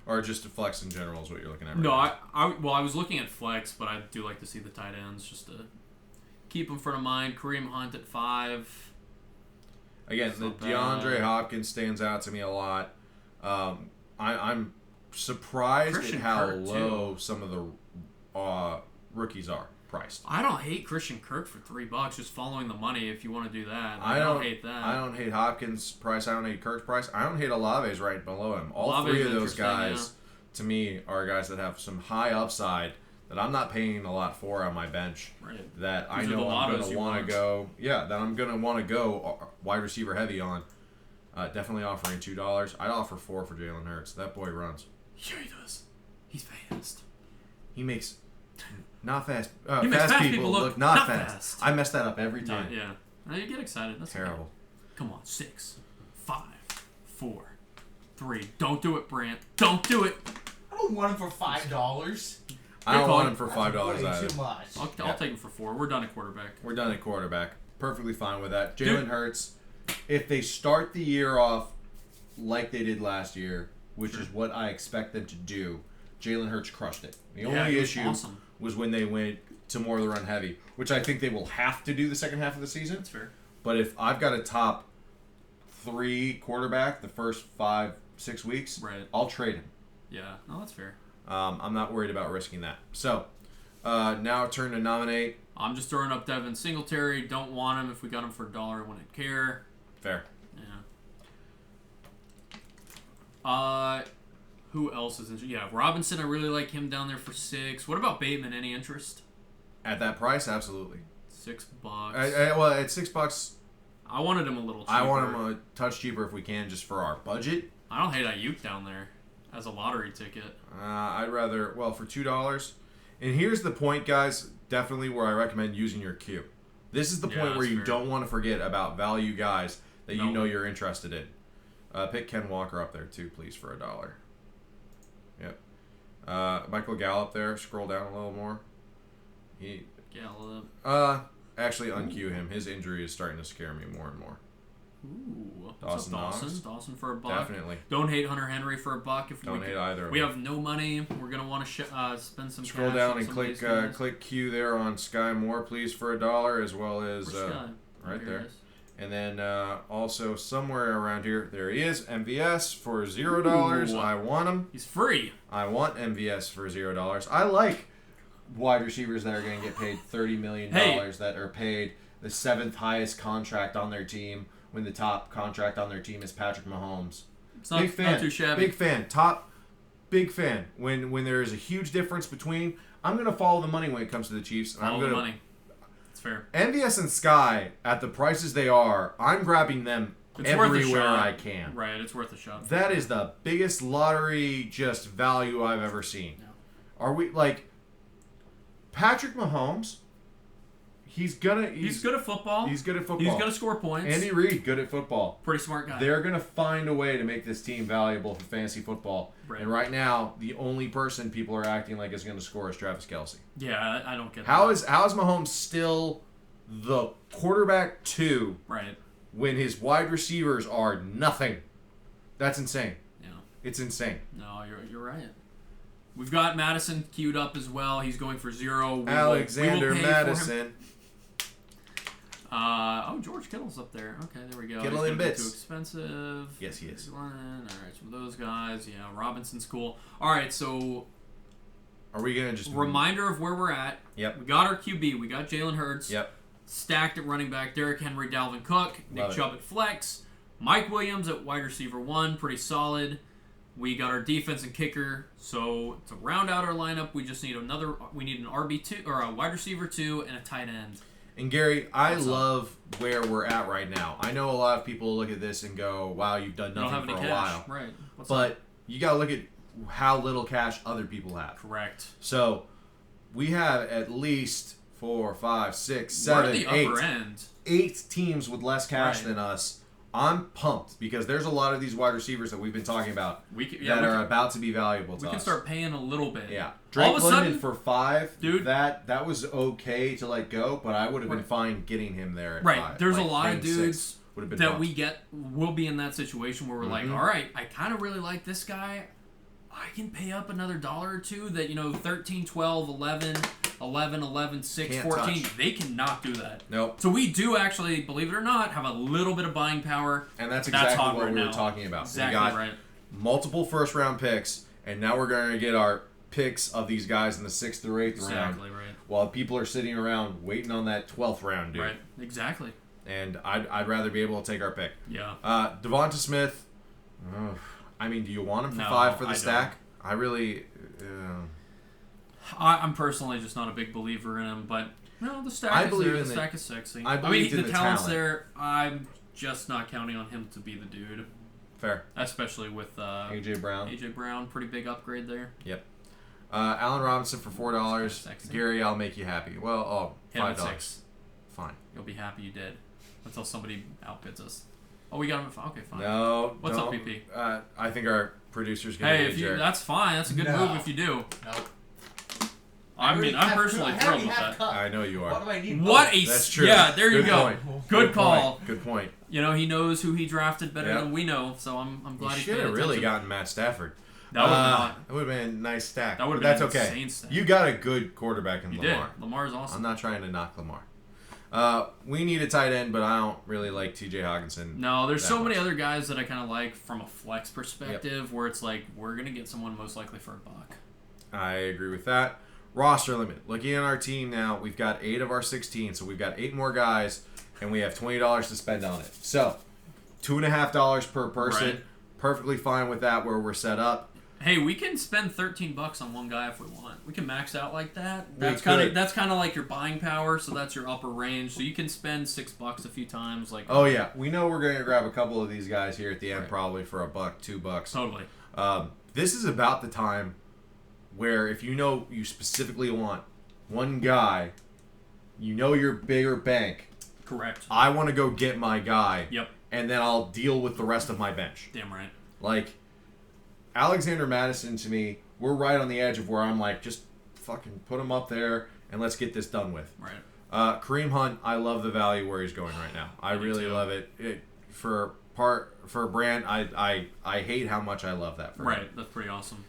Or just a flex in general is what you're looking at right No, now? I was looking at flex, but I do like to see the tight ends just to keep them front of mind. Kareem Hunt at 5. Again, It's the not bad. DeAndre Hopkins stands out to me a lot. I'm surprised Christian at how Kirk, low some of the rookies are priced. I don't hate Christian Kirk for $3, just following the money if you want to do that. I don't hate that. I don't hate Hopkins' price. I don't hate Kirk's price. I don't hate Olave's right below him. All Olave's 3 of those interesting, guys, to me, are guys that have some high upside that I'm not paying a lot for on my bench. Right. That I These are know the I'm going lottos to you want want. to go. Yeah, that I'm going to want to go wide receiver heavy on. Definitely offering $2. I'd offer 4 for Jalen Hurts. That boy runs. Yeah, he does. He's fast. He makes not fast. He makes fast fast people people look look not not fast. fast. I mess that up every time. Yeah. Now you get excited. That's okay. Terrible. Come on, 6, 5, 4, 3. Don't do it, Brant. Don't do it. I don't want him for $5. I don't call. want him for That's $5 way either. too much. I'll Yeah. take him for 4. We're done at quarterback. We're done at quarterback. Perfectly fine with that. Dude. Jalen Hurts, if they start the year off like they did last year, which is what I expect them to do, Jalen Hurts crushed it. The Yeah, only he was issue awesome. was when they went to more of the run heavy, which I think they will have to do the second half of the season. That's fair. But if I've got a top 3 quarterback the first 5-6 weeks, Right. I'll trade him. Yeah. No, that's fair. I'm not worried about risking that. So, now turn to nominate. I'm just throwing up Devin Singletary. Don't want him. If we got him for $1, I wouldn't care. Fair. Yeah. Who else is interested? Yeah, Robinson. I really like him down there for 6. What about Bateman? Any interest? At that price, absolutely. $6. Well, at $6, I wanted him a little cheaper. I want him a touch cheaper if we can, just for our budget. I don't hate Ayuk down there as a lottery ticket. I'd rather, for $2. And here's the point, guys, definitely where I recommend using your queue. This is the Yeah, point where that's you fair. don't want to forget about value guys that you No. know you're interested in. Pick Ken Walker up there, too, please, for $1. Yep. Michael Gallup there. Scroll down a little more. Gallup. Actually, unqueue him. His injury is starting to scare me more and more. Ooh. Dawson What's up, Knox? Dawson for $1. Definitely. Don't hate Hunter Henry for $1. If Don't hate either of we them. have no money. We're gonna want to spend some. Scroll cash down on and some of these click guys. click Q there on Sky Moore, please, for $1, as well as Where's Sky? right Here there. it is. And then also somewhere around here, there he is, MVS for $0. Ooh. I want him. He's free. I want MVS for $0. I like wide receivers that are going to get paid $30 million that are paid the 7th highest contract on their team when the top contract on their team is Patrick Mahomes. It's not, Big fan. not too shabby. Big fan. When there is a huge difference between, I'm going to follow the money when it comes to the Chiefs. And Follow the money. It's fair. MVS and Sky, at the prices they are, I'm grabbing them everywhere I can. Right, it's worth a shot. That is the biggest lottery just value I've ever seen. Yeah. Are we, like, Patrick Mahomes, he's good at football. He's going to score points. Andy Reid, good at football. Pretty smart guy. They're going to find a way to make this team valuable for fantasy football. Right. And right now, the only person people are acting like is going to score is Travis Kelce. Yeah, I don't get that. How is Mahomes still the quarterback 2 right when his wide receivers are nothing? That's insane. Yeah. It's insane. No, you're right. We've got Madison queued up as well. He's going for 0. Alexander we will pay Madison. George Kittle's up there. Okay, there we go. Kittle He's in gonna be bits. Too expensive. Yes, he is. All right, some of those guys. Yeah, Robinson's cool. All right, so Are we going to just... reminder of where we're at. Yep. We got our QB. We got Jalen Hurts. Yep. Stacked at running back. Derrick Henry, Dalvin Cook, Nick Chubb at flex. Mike Williams at wide receiver 1. Pretty solid. We got our defense and kicker. So to round out our lineup, we just need we need an RB2 or a wide receiver 2 and a tight end. And Gary, I love where we're at right now. I know a lot of people look at this and go, wow, you've done nothing for a while. Right. But you got to look at how little cash other people have. Correct. So we have at least 4, 5, 6, We're 7, at the 8. upper end. 8 teams with less cash Right. than us. I'm pumped because there's a lot of these wide receivers that we've been talking about that are about to be valuable to us. We can start paying a little bit. Yeah. All Drake of a London sudden, for 5, dude, that was okay to let go, but I would have been fine getting him there at 5. There's Like, a lot of paying dudes 6 would have been that pumped. we'll be in that situation where we're like, all right, I kind of really like this guy. I can pay up another $1 or 2 that, 13, 12, 11, 6, Can't 14. touch. They cannot do that. Nope. So we do actually, believe it or not, have a little bit of buying power. And that's exactly hot what right we were now. talking about. Exactly we got right. multiple first-round picks, and now we're going to get our picks of these guys in the 6th or 8th round. Exactly right. While people are sitting around waiting on that 12th round, dude. Right. Exactly. And I'd rather be able to take our pick. Yeah. Devonta Smith, do you want him for No, 5 for the I stack? I really... I'm personally just not a big believer in him, but the stack is there. The stack is sexy. I believe in the the talent's talent. there. I'm just not counting on him to be the dude, Fair. especially with AJ Brown. AJ Brown, pretty big upgrade there. Yep. Allen Robinson for $4. Sexy. Gary, I'll make you happy. Well, Hit him at $5. 6. Fine. You'll be happy you did, until somebody outbids us. Oh, we got him at 5. Okay, fine. No. What's up, don't. PP? I think our producer's going to Hey, be a if you, jerk. that's fine. That's a good No. move if you do. Nope. I'm personally thrilled with that. I know you What are. do I need? What a That's true. Yeah, there you Good go. point. Good call. Point. Good point. He knows who he drafted better Yep. than we know, so I'm You glad he should have really gotten Matt Stafford. That would not. That would have been a nice stack. That would But have that's been an okay. insane stack. You got a good quarterback in You Lamar. did. Lamar's awesome. I'm not trying to knock Lamar. We need a tight end, but I don't really like T.J. Hawkinson. No, there's that so many much. other guys that I kind of like from a flex perspective, where it's like we're gonna get someone most likely for $1. I agree with that. Roster limit. Looking at our team now, we've got 8 of our 16, so we've got 8 more guys, and we have $20 to spend on it. So, $2.50 per person. Right. Perfectly fine with that where we're set up. Hey, we can spend $13 on one guy if we want. We can max out like that. We That's could. kind of like your buying power, so that's your upper range. So you can spend $6 a few times. Like Oh yeah, we know we're gonna grab a couple of these guys here at the end, Right. probably for $1, $2. Totally. This is about the time where if you know you specifically want one guy, your bigger bank. Correct. I want to go get my guy. Yep. And then I'll deal with the rest of my bench. Damn right. Like, Alexander Madison, to me, we're right on the edge of where I'm like, just fucking put him up there and let's get this done with. Right. Kareem Hunt, I love the value where he's going right now. I do really too. love it. For Brand, I hate how much I love that for him. Right. That's pretty awesome.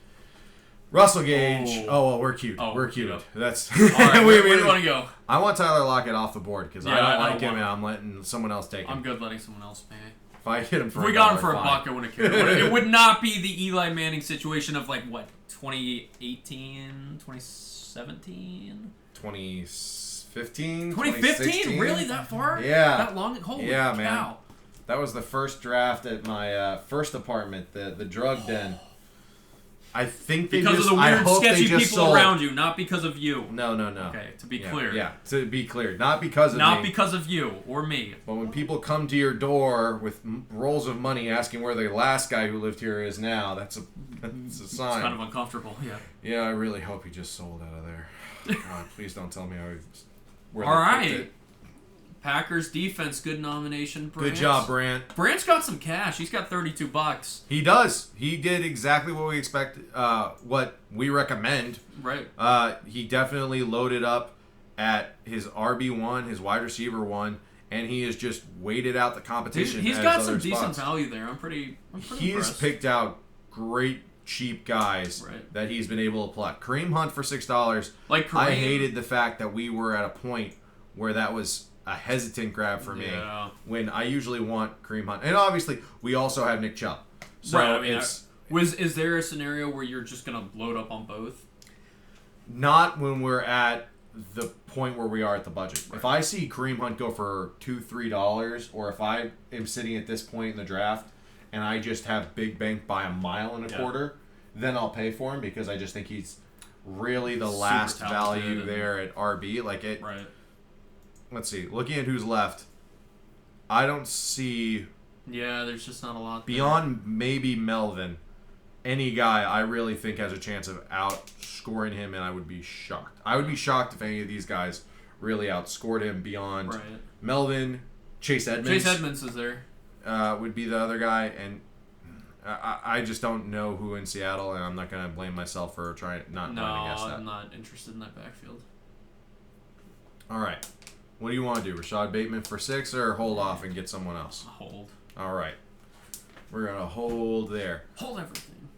Russell Gage. Oh. Well, we're cute. Oh, we're cute. yep. That's. All right. Where do you want to go? I want Tyler Lockett off the board because Yeah, I I don't don't like him, want- and I'm letting someone else take him. I'm good letting someone else pay. If I hit him for If we got him for a buck, I wouldn't care. It would not be the Eli Manning situation of like what 2018, 2017, 2015, 2015. Really, that far? Yeah. That long? Holy yeah, cow! Man. That was the first draft at my first apartment, the drug den. I think they because just, of the weird, sketchy people sold. around you, not because of you. No. Okay, to be clear. Yeah, to be clear, not because of me. Not because of you or me. But when people come to your door with rolls of money asking where the last guy who lived here is now, that's a sign. It's kind of uncomfortable. Yeah. Yeah, I really hope he just sold out of there. God, please don't tell me where All they right. picked it. Packers defense, good nomination. Good job, Brant. Brant's got some cash. He's got $32. He does. He did exactly what we expect. What we recommend. Right. He definitely loaded up at his RB1, his wide receiver one, and he has just waited out the competition. He's at got his some other decent spots. value there. I'm pretty He's impressed. picked out great cheap guys that he's been able to pluck. Kareem Hunt for $6. Like Kareem, I hated the fact that we were at a point where that was a hesitant grab for me when I usually want Kareem Hunt. And obviously, we also have Nick Chubb. So I mean, it's... is there a scenario where you're just going to load up on both? Not when we're at the point where we are at the budget. If I see Kareem Hunt go for $2-3, or if I am sitting at this point in the draft and I just have Big Bank by a mile and a quarter, then I'll pay for him because I just think he's really the last value there at RB. Like it. Right. Let's see. Looking at who's left, I don't see. Yeah, there's just not a lot. Beyond maybe Melvin, any guy I really think has a chance of outscoring him, and I would be shocked. I would be shocked if any of these guys really outscored him beyond Melvin. Chase Edmonds. Chase Edmonds is there. Would be the other guy, and I just don't know who in Seattle, and I'm not going to blame myself for not trying to guess that. I'm not interested in that backfield. All right. What do you want to do? Rashad Bateman for 6 or hold off and get someone else? Hold. All right. We're going to hold there. Hold everything.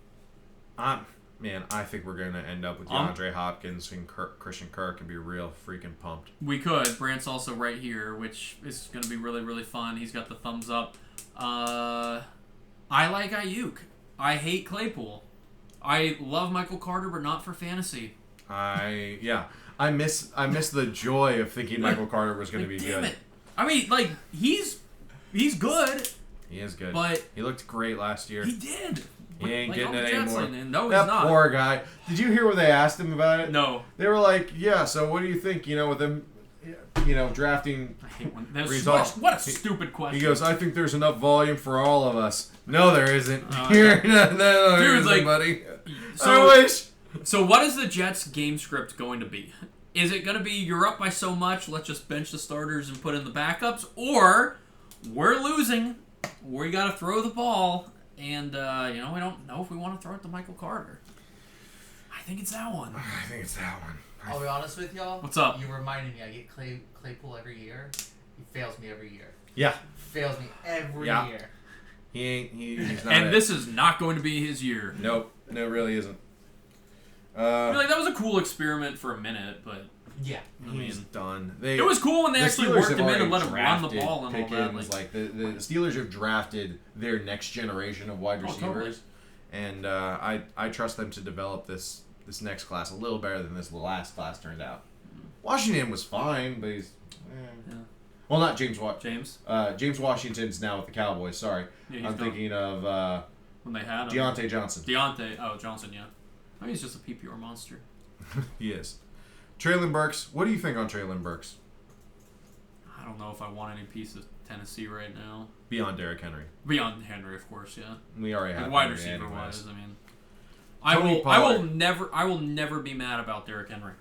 Man, I think we're going to end up with DeAndre Hopkins and Christian Kirk and be real freaking pumped. We could. Brant's also right here, which is going to be really, really fun. He's got the thumbs up. I like Ayuk. I hate Claypool. I love Michael Carter, but not for fantasy. I miss the joy of thinking Michael Carter was going to be damn good. It. I mean, like he's good. He is good. But he looked great last year. He did. He ain't getting it anymore. No, that he's not. Poor guy. Did you hear what they asked him about it? No. They were like, "Yeah, so what do you think? With him, drafting I hate when results." What a stupid question. He goes, "I think there's enough volume for all of us." No, there isn't. Dude, like, buddy. So, I wish. So what is the Jets' game script going to be? Is it going to be you're up by so much, let's just bench the starters and put in the backups, or we're losing, we got to throw the ball, and we don't know if we want to throw it to Michael Carter. I think it's that one. I think it's that one. I'll be honest with y'all. What's up? You reminded me. I get Claypool every year. He fails me every year. Yeah. Fails me every year. He's not. And this is not going to be his year. Nope. No, it really isn't. That was a cool experiment for a minute, but yeah, he's done. It was cool when they actually Steelers worked him in and let him run the ball and Pickens, all that. the Steelers have drafted their next generation of wide receivers, and I trust them to develop this next class a little better than this last class turned out. Washington was fine, but he's well, not James James Washington's now with the Cowboys. Sorry, I'm thinking of when they had him. Deontay Johnson. Johnson, yeah. I mean, he's just a PPR monster. He is. Traylon Burks, what do you think on Traylon Burks? I don't know if I want any piece of Tennessee right now. Beyond Derrick Henry. Beyond Henry, of course, yeah. We already have wide Henry receiver anyways. wise. I mean, I will never be mad about Derrick Henry.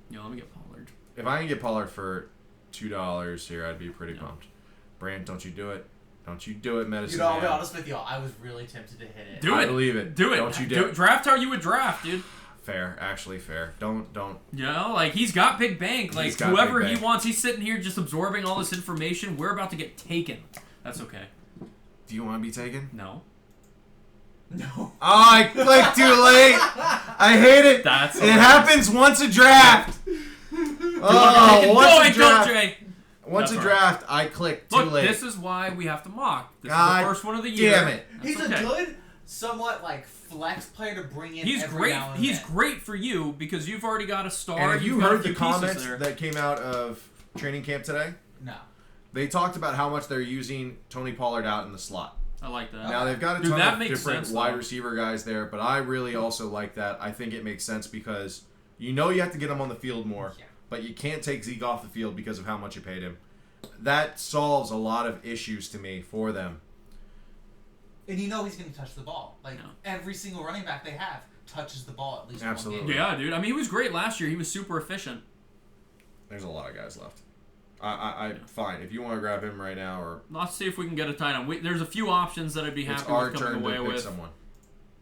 Let me get Pollard. If I can get Pollard for $2 here, I'd be pretty pumped. Brant, don't you do it. Don't you do it, medicine man. I'll be honest with y'all. I was really tempted to hit it. Do it. I believe it. Do it. Don't you dare. Draft how you would draft, dude. Fair. Actually fair. Don't. He's got big bank. Like, whoever he wants, he's sitting here just absorbing all this information. We're about to get taken. That's okay. Do you want to be taken? No. No. Oh, I clicked too late. I hate it. That's it happens once a draft. Oh, once a draft. Trey. Once That's a draft, I click too Look, late. this is why we have to mock. This God is the first one of the year. damn it. That's He's okay. a good, somewhat like flex player to bring in. He's every great. Now and He's then. great for you because you've already got a star. And have you you've got a heard the few pieces comments there. that came out of training camp today? No. They talked about how much they're using Tony Pollard out in the slot. I like that. Now, they've got a Dude, ton that of makes different sense, wide though. receiver guys there, but I really also like that. I think it makes sense because you have to get him on the field more, Yeah. but you can't take Zeke off the field because of how much you paid him. That solves a lot of issues to me for them. And he's going to touch the ball. Like Yeah. every single running back they have touches the ball at least Absolutely. one game. Yeah, dude. I mean, he was great last year. He was super efficient. There's a lot of guys left. Fine. If you want to grab him right now, or Let's see if we can get a tight end. There's a few options that I'd be it's happy our with coming turn away to pick with. someone.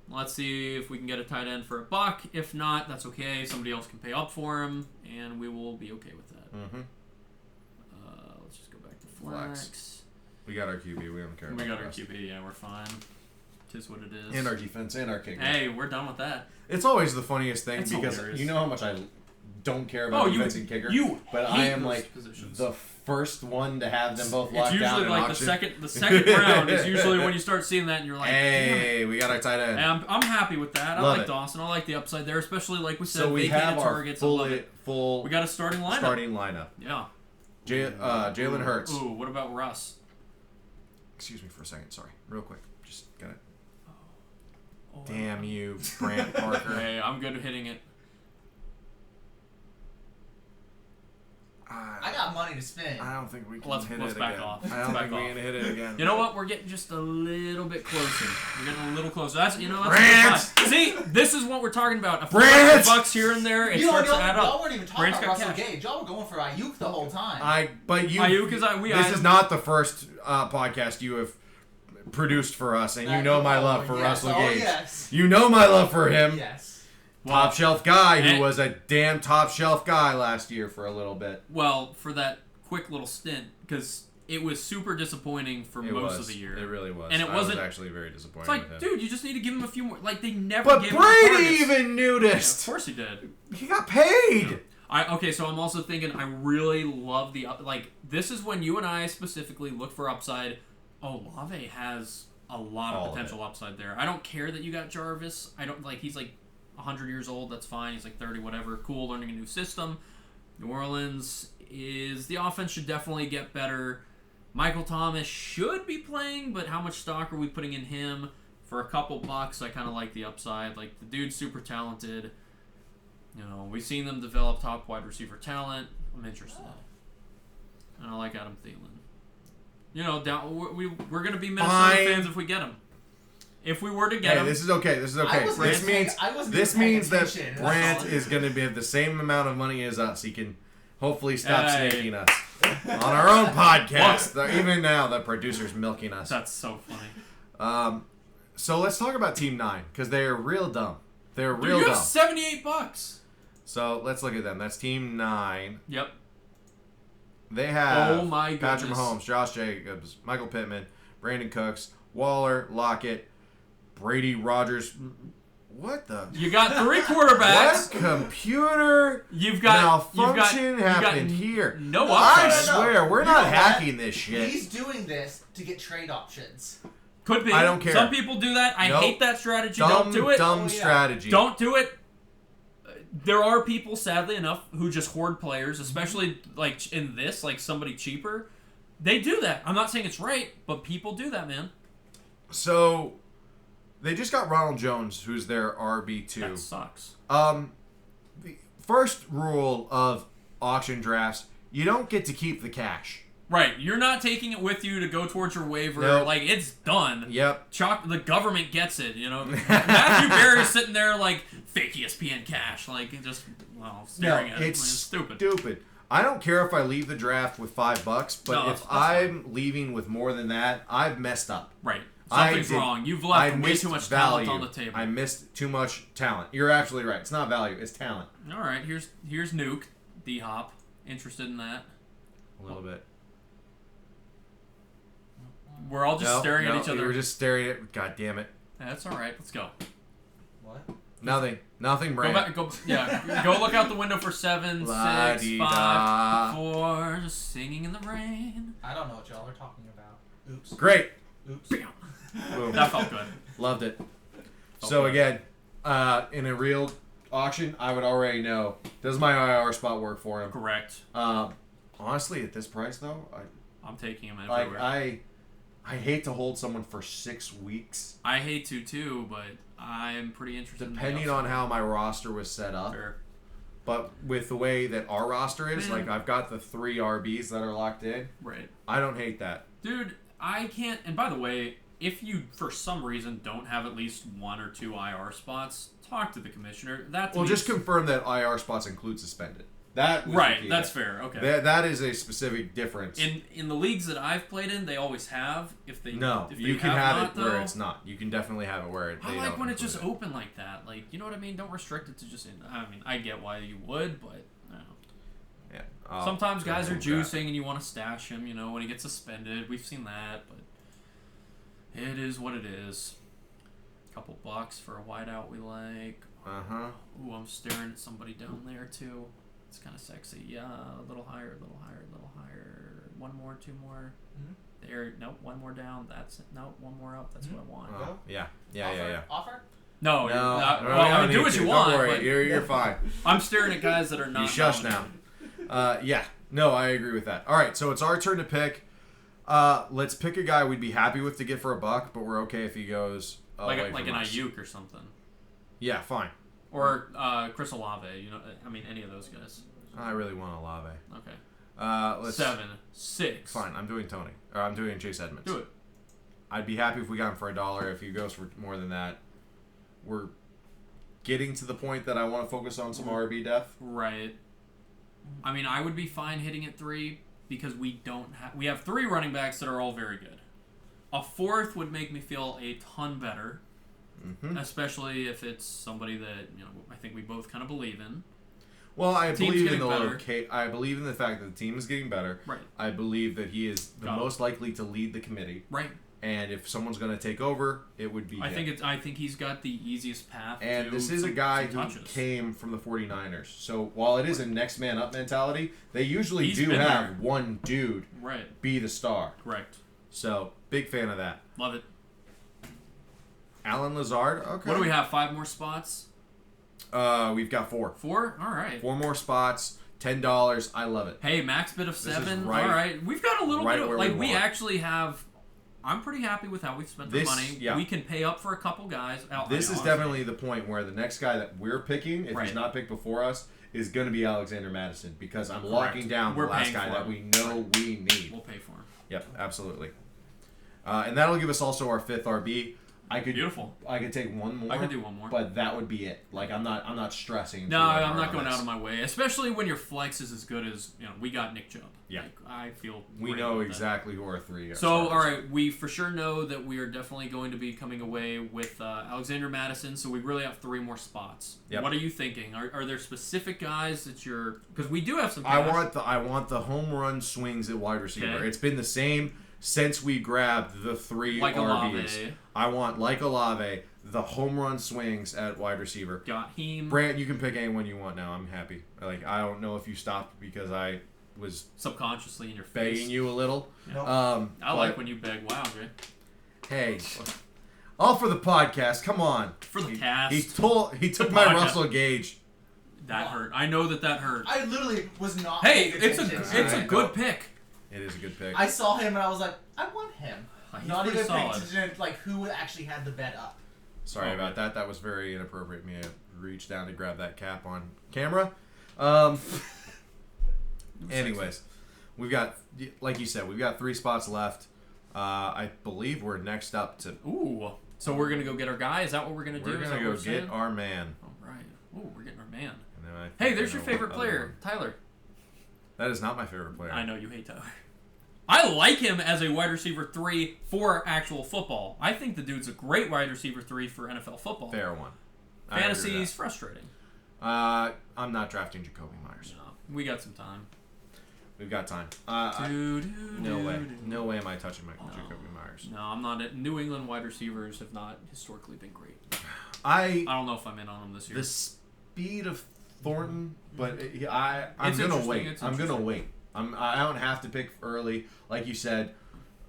Let's see if we can get a tight end for $1. If not, that's okay. Somebody else can pay up for him, and we will be okay with that. Mm-hmm. Let's just go back to flex. We got our QB. We don't care. We about got the our rest. QB. Yeah, we're fine. Tis what it is. And our defense and our kicker. Hey, we're done with that. It's always the funniest thing It's because hilarious. you know how much I don't care about defense and kicker. But I hate am those like positions. the first one to have them both It's locked down usually in like auction. the second round is usually when you start seeing that and you're like, damn it. Hey, we got our tight end. And I'm happy with that. I Love like it. Dawson. I like the upside there, especially like we said, So we vacated have our targets. I love it. full We got a starting lineup. starting lineup. Yeah. Jalen Hurts. Ooh, what about Russ? Excuse me for a second. Sorry, real quick. Just got it. Oh, Damn you, Brant Parker. Hey, I'm good at hitting it. I got money to spend. I don't think we can Let's hit let's it back again. off. I don't Back think we're off. gonna hit it again. You know what? We're getting just a little bit closer. We're getting a little closer. That's that's Brant! fine. See, this is what we're talking about. A few Brant! extra bucks here and there, it starts to add y'all up. weren't even talking Brant's about got Russell cash. Gage. Y'all were going for Ayuk the whole time. Ayuk is This is not the first podcast you have produced for us, and you know my love for Russell Gage. Yes. You know my love for him. Yes. Top shelf guy who and- was a damn top shelf guy last year for a little bit. Well, for that quick little stint, because it was super disappointing for most of the year. It really was. And it I wasn't- was actually very disappointed It's like, with him. dude, you just need to give him a few more. Like, they never But gave him Brady targets. even Yeah, noticed. of course he did. He got paid. Okay, so I'm also thinking I really love the like. This is when you and I specifically look for upside. Olave has a lot All of of potential upside there. I don't care that you got Jarvis. I don't like. He's like 100 years old. That's fine. He's like 30, whatever. Cool, learning a new system. New Orleans is the offense should definitely get better. Michael Thomas should be playing, but how much stock are we putting in him? For a couple bucks, I kind of like the upside. Like, the dude's super talented. You know, we've seen them develop top wide receiver talent. I'm interested. And I like Adam Thielen. You know, we're going to be Minnesota Fine. fans if we get him. If we were to get Hey, him. this is okay. This is okay. wasn't This paying- means I wasn't this even paying means that attention. That's Brant all. is going to be have the same amount of money as us. He can hopefully stop Hey. snaking us on our own podcast. Even now, the producer's milking us. That's so funny. So let's talk about Team 9 because they're real dumb. They're Dude, real you dumb. have $78. So let's look at them. That's Team 9. Yep. They have Oh my Patrick goodness. Mahomes, Josh Jacobs, Michael Pittman, Brandon Cooks, Waller, Lockett, Brady Rogers. What the? You got 3 quarterbacks. What computer You've got malfunction you've got happened here? No I upside. swear, we're You not know what? hacking this shit. He's doing this to get trade options. Could be. I don't care. Some people do that. I Nope. hate that strategy. Dumb, Don't do it. dumb Oh, yeah. strategy. Don't do it. There are people, sadly enough, who just hoard players, especially like in this, like somebody cheaper. They do that. I'm not saying it's right, but people do that, man. So, they just got Ronald Jones, who's their That RB2. sucks. The first rule of auction drafts: you don't get to keep the cash. Right. You're not taking it with you to go towards your waiver. Nope. Like, it's done. Yep. The government gets it, you know. Matthew Berry's sitting there like fake ESPN cash, like just staring at it. it's Like, stupid. Stupid. I don't care if I leave the draft with $5, but No, if that's I'm leaving with more than that, I've messed up. Right. I Something's did- wrong. You've I left way missed too much value. talent on the table. I missed too much talent. You're absolutely right. It's not value. It's talent. All right, here's Nuke, D-Hop. Interested in that. A little bit. We're all just staring at each We other. were just staring at. God damn it. That's all right. Let's go. What? Nothing, Go Brand. back. Go look out the window for 7, 6, 5, 4. Just singing in the rain. I don't know what y'all are talking about. Oops. Great. Oops. Boom. That felt good. Loved it. Felt So good. again, in a real auction, I would already know, does my IR spot work for him? Correct. Honestly, at this price though, I'm taking him I everywhere. I hate to hold someone for 6 weeks. I hate to too, but I'm pretty interested. Depending on how my roster was set up. Fair. But with the way that our roster is, Man. like I've got the 3 RBs that are locked in. Right. I don't hate that. Dude, I can't. And by the way, if you for some reason don't have at least 1 or 2 IR spots, talk to the commissioner. Well, just confirm that IR spots include suspended. That was the right. key. That's fair. Okay. That is a specific difference. In the leagues that I've played in, they always have. If they No, if they you can have not, it where though, it's not. You can definitely have it where I they like don't when it's include just it. open like that. Like, you know what I mean? Don't restrict it to just. I mean, I get why you would, but I don't know. Yeah. I'll Sometimes guys are remove that. juicing and you want to stash him. You know, when he gets suspended, we've seen that. But it is what it is. Couple bucks for a wideout we like. Uh-huh. Ooh, I'm staring at somebody down there too. It's kind of sexy. Yeah, a little higher, a little higher, a little higher. 1 more, 2 more. Mhm. There. Nope. 1 more down. That's it. Nope. 1 more up. That's what I want. Oh, yeah. Offer? No. No, You're not, no, well, you I don't mean, do need what to. you Don't want. worry. But You're fine. I'm staring at guys that are not. You shush now. Yeah. No, I agree with that. All right, so it's our turn to pick. Let's pick a guy we'd be happy with to get for $1, but we're okay if he goes away Like from an us. Ayuk or something, Yeah, fine. or Chris Olave. You know, I mean, any of those guys. I really want Olave. Okay. Let's 7, 6. Fine. I'm doing Tony. Or I'm doing Chase Edmonds. Do it. I'd be happy if we got him for $1. If he goes for more than that, we're getting to the point that I want to focus on some RB depth. Right. I mean, I would be fine hitting at 3 because we have 3 running backs that are all very good. A 4th would make me feel a ton better, Mm-hmm. especially if it's somebody that I think we both kind of believe in. Well, I Team's believe in getting better. I believe in the fact that the team is getting better. Right. I believe that he is the Got it. most likely to lead the committee. Right. And if someone's going to take over, it would be him. I think he's got the easiest path. And to this is a some guy who touches. came from the 49ers. So while it is a next man up mentality, they usually He's do been have there. one dude Right. be the star. Correct. So big fan of that. Love it. Alan Lazard. Okay. What do we have? 5 more spots? We've got 4. 4? All right. 4 more spots. $10. I love it. Hey, max bid of This is 7. right- All right. We've got a little right bit of, where like, we we want. actually have. I'm pretty happy with how we've spent This- the money. yeah. We can pay up for a couple guys. This is definitely the point where the next guy that we're picking, if Right. he's not picked before us, is going to be Alexander Madison because I'm locking down We're the last paying guy for that him. we know we need. We'll pay for him. Yep, absolutely. And that'll give us also our 5th RB. Beautiful. I could take one more. I could do one more. But that would be it. Like I'm not stressing. No, too I'm hard not on going this. out of my way, especially when your flex is as good as we got Nick Chubb. Yeah. Like, I feel We great know about that. exactly who our 3 are. So, all right, we for sure know that we are definitely going to be coming away with Alexander Madison. So we really have 3 more spots. Yep. What are you thinking? Are there specific guys that you're? Because we do have some. I guys. want the home run swings at wide receiver. Okay. It's been the same since we grabbed the 3 Like RBs. Olave. I want like Olave the home run swings at wide receiver. Got him. Brant, you can pick anyone you want now. I'm happy. Like I don't know if you stopped because I was Subconsciously in your face. begging you a little. Nope. I like when you beg. Wow, Jay. Hey, all for the podcast. Come on. For the cast. He took The my podcast. Russell Gage. That hurt. I know that hurt. I literally was not. Hey, paying it's attention. a good pick. It is a good pick. I saw him and I was like, I want him. He's Not pretty even paying solid. attention to like who actually had the bet up. Sorry Oh, about that. That was very inappropriate. Me to reach down to grab that cap on camera. Anyways, we've got, like you said, we've got 3 spots left. I believe we're next up to. Ooh. So we're gonna go get our guy. Is that what we're gonna do? We're Is gonna that go what get we're saying? our man. All right. Ooh, we're getting our man. And then I think Hey, I there's your know favorite what player, other one. Tyler. That is not my favorite player. I know you hate Tyler. I like him as a wide receiver 3 for actual football. I think the dude's a great wide receiver 3 for NFL football. Fair one. I agree with Fantasy's frustrating. that. I'm not drafting Jacoby Myers. No, we got some time. We've got time. No way. No way am I touching my Jacoby Myers. No, I'm not. New England wide receivers have not historically been great. I don't know if I'm in on him this year. the speed of Thornton, but I'm It's gonna interesting, wait. it's I'm gonna interesting. wait. I don't have to pick early, like you said.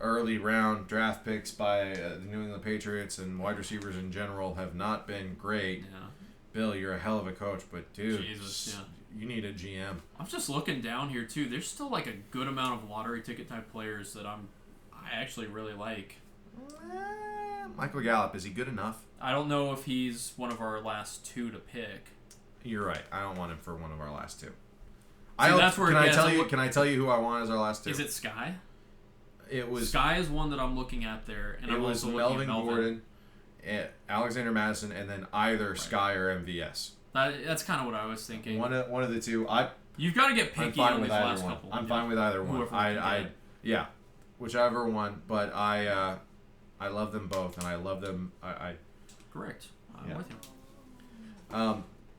Early round draft picks by the New England Patriots and wide receivers in general have not been great. Yeah. Bill, you're a hell of a coach, but dude, Jesus, yeah. you need a GM. I'm just looking down here too. There's still like a good amount of lottery ticket type players that I actually really like. Michael Gallup, is he good enough? I don't know if he's one of our last 2 to pick. You're right. I don't want him for one of our last 2. that's where it can I gets- tell I'm you? look- Can I tell you who I want as our last 2? Is it Sky? It was. Sky is one that I'm looking at there, and It I'm was also looking at Melvin Gordon, Alexander Madison, and then either Sky or MVS. That's kind of what I was thinking. One of the two. You've got to get I'm picky fine on with these either last one. couple. I'm Yeah. fine with either one. Whoever we can get. Yeah, whichever one. But I love them both, and I love them. I Correct. I'm Yeah. with you.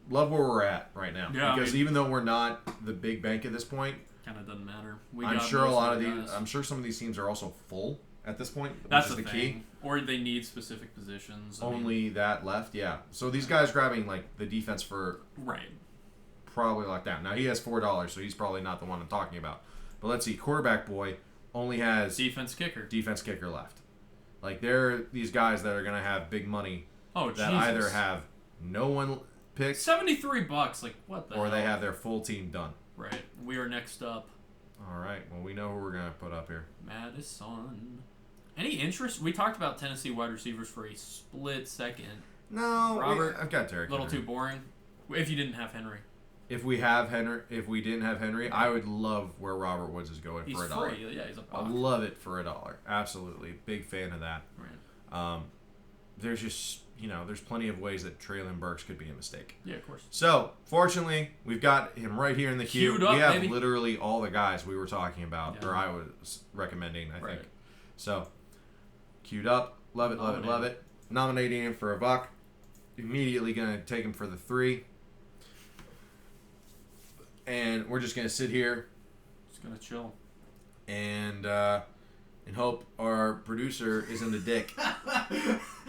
love where we're at right now. Yeah, because even though we're not the big bank at this point, Kind of doesn't matter. I'm sure a lot of these. I'm sure some of these teams are also full at this point. That's which is the the key. thing. Or they need specific positions. I mean, Only that left, yeah. So these guys grabbing like the defense for right. probably locked down. Now he has $4, so he's probably not the one I'm talking about. But let's see, quarterback boy only has Defense kicker. defense kicker left. Like they're these guys that are gonna have big money Oh, that Jesus. either have no one picked $73. Like what the? or they hell? have their full team done. Right. We are next up. All right. Well, we know who we're gonna put up here. Madison. Any interest? We talked about Tennessee wide receivers for a split second. No, Robert, I've got Derrick A little Henry. too boring. If you didn't have Henry, If we didn't have Henry, I would love where Robert Woods is going he's for $1. free. Yeah, he's a I buck. love it for $1. Absolutely, big fan of that. Right. There's just there's plenty of ways that Traylon Burks could be a mistake. Yeah, of course. So fortunately, we've got him right here in the queue. Queued up, we have baby. literally all the guys we were talking about, Yeah. or I was recommending. I Right. think. So queued up, love it, love it, love it. Nominating him for $1. Immediately gonna take him for the 3. And we're just gonna sit here Just gonna chill. and hope our producer isn't a dick.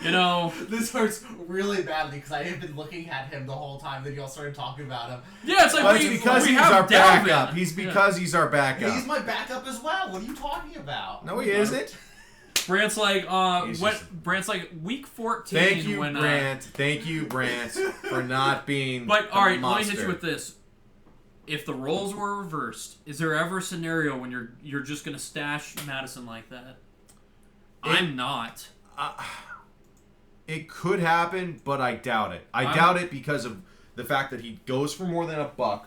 You know. This hurts really badly because I have been looking at him the whole time that y'all started talking about him. Yeah, it's like But we, it's because we he's have our Dalvin. backup. He's because he's our backup. He's my backup as well. What are you talking about? No, he isn't. Brant's like, He's what? just- Brant's like week 14. Thank you, when, Brant. Thank you, Brant, for not being. But a all right, let me monster. hit you with this. If the roles were reversed, is there ever a scenario when you're just gonna stash Madison like that? I'm not. It could happen, but I doubt it. I doubt it because of the fact that he goes for more than $1,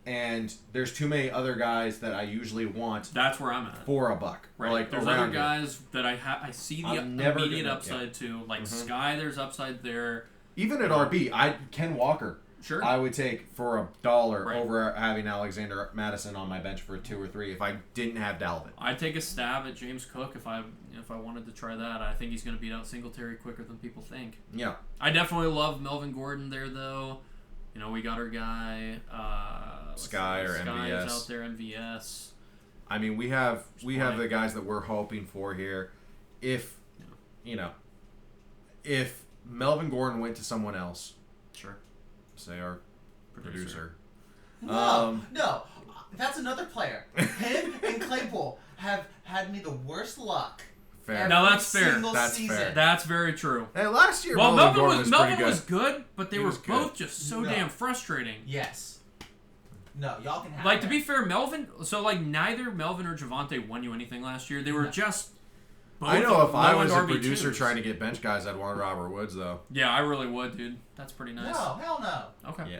and there's too many other guys that I usually want That's where I'm at. for $1. Right. Like There's around other here. guys that I see the I'm never immediate gonna- upside to. Like Mhm. Sky, there's upside there. Even at RB, Ken Walker. Sure. I would take for $1 Right. over having Alexander Madison on my bench for a 2 or 3 if I didn't have Dalvin. I'd take a stab at James Cook if I wanted to try that. I think he's going to beat out Singletary quicker than people think. Yeah. I definitely love Melvin Gordon there, though. We got our guy Sky or Sky MVS. is out there, MVS. I mean, we have plenty. the guys that we're hoping for here. If if Melvin Gordon went to someone else, Sure. say our producer. No, no. That's another player. Him and Claypool have had me the worst luck. Fair. every Now that's fair. single That's season. fair. That's very true. Hey, last year Well, Melvin Melvin Gordon was pretty was good. good, but they He were was good. both just so No. damn frustrating. Yes. No, y'all can have Like, to it. be fair, Melvin... So, like, neither Melvin or Javante won you anything last year. They were No. just... both I know if I was a low-end producer RB2s. trying to get bench guys, I'd want Robert Woods though. Yeah, I really would, dude. That's pretty nice. No, hell no. Okay. Yeah,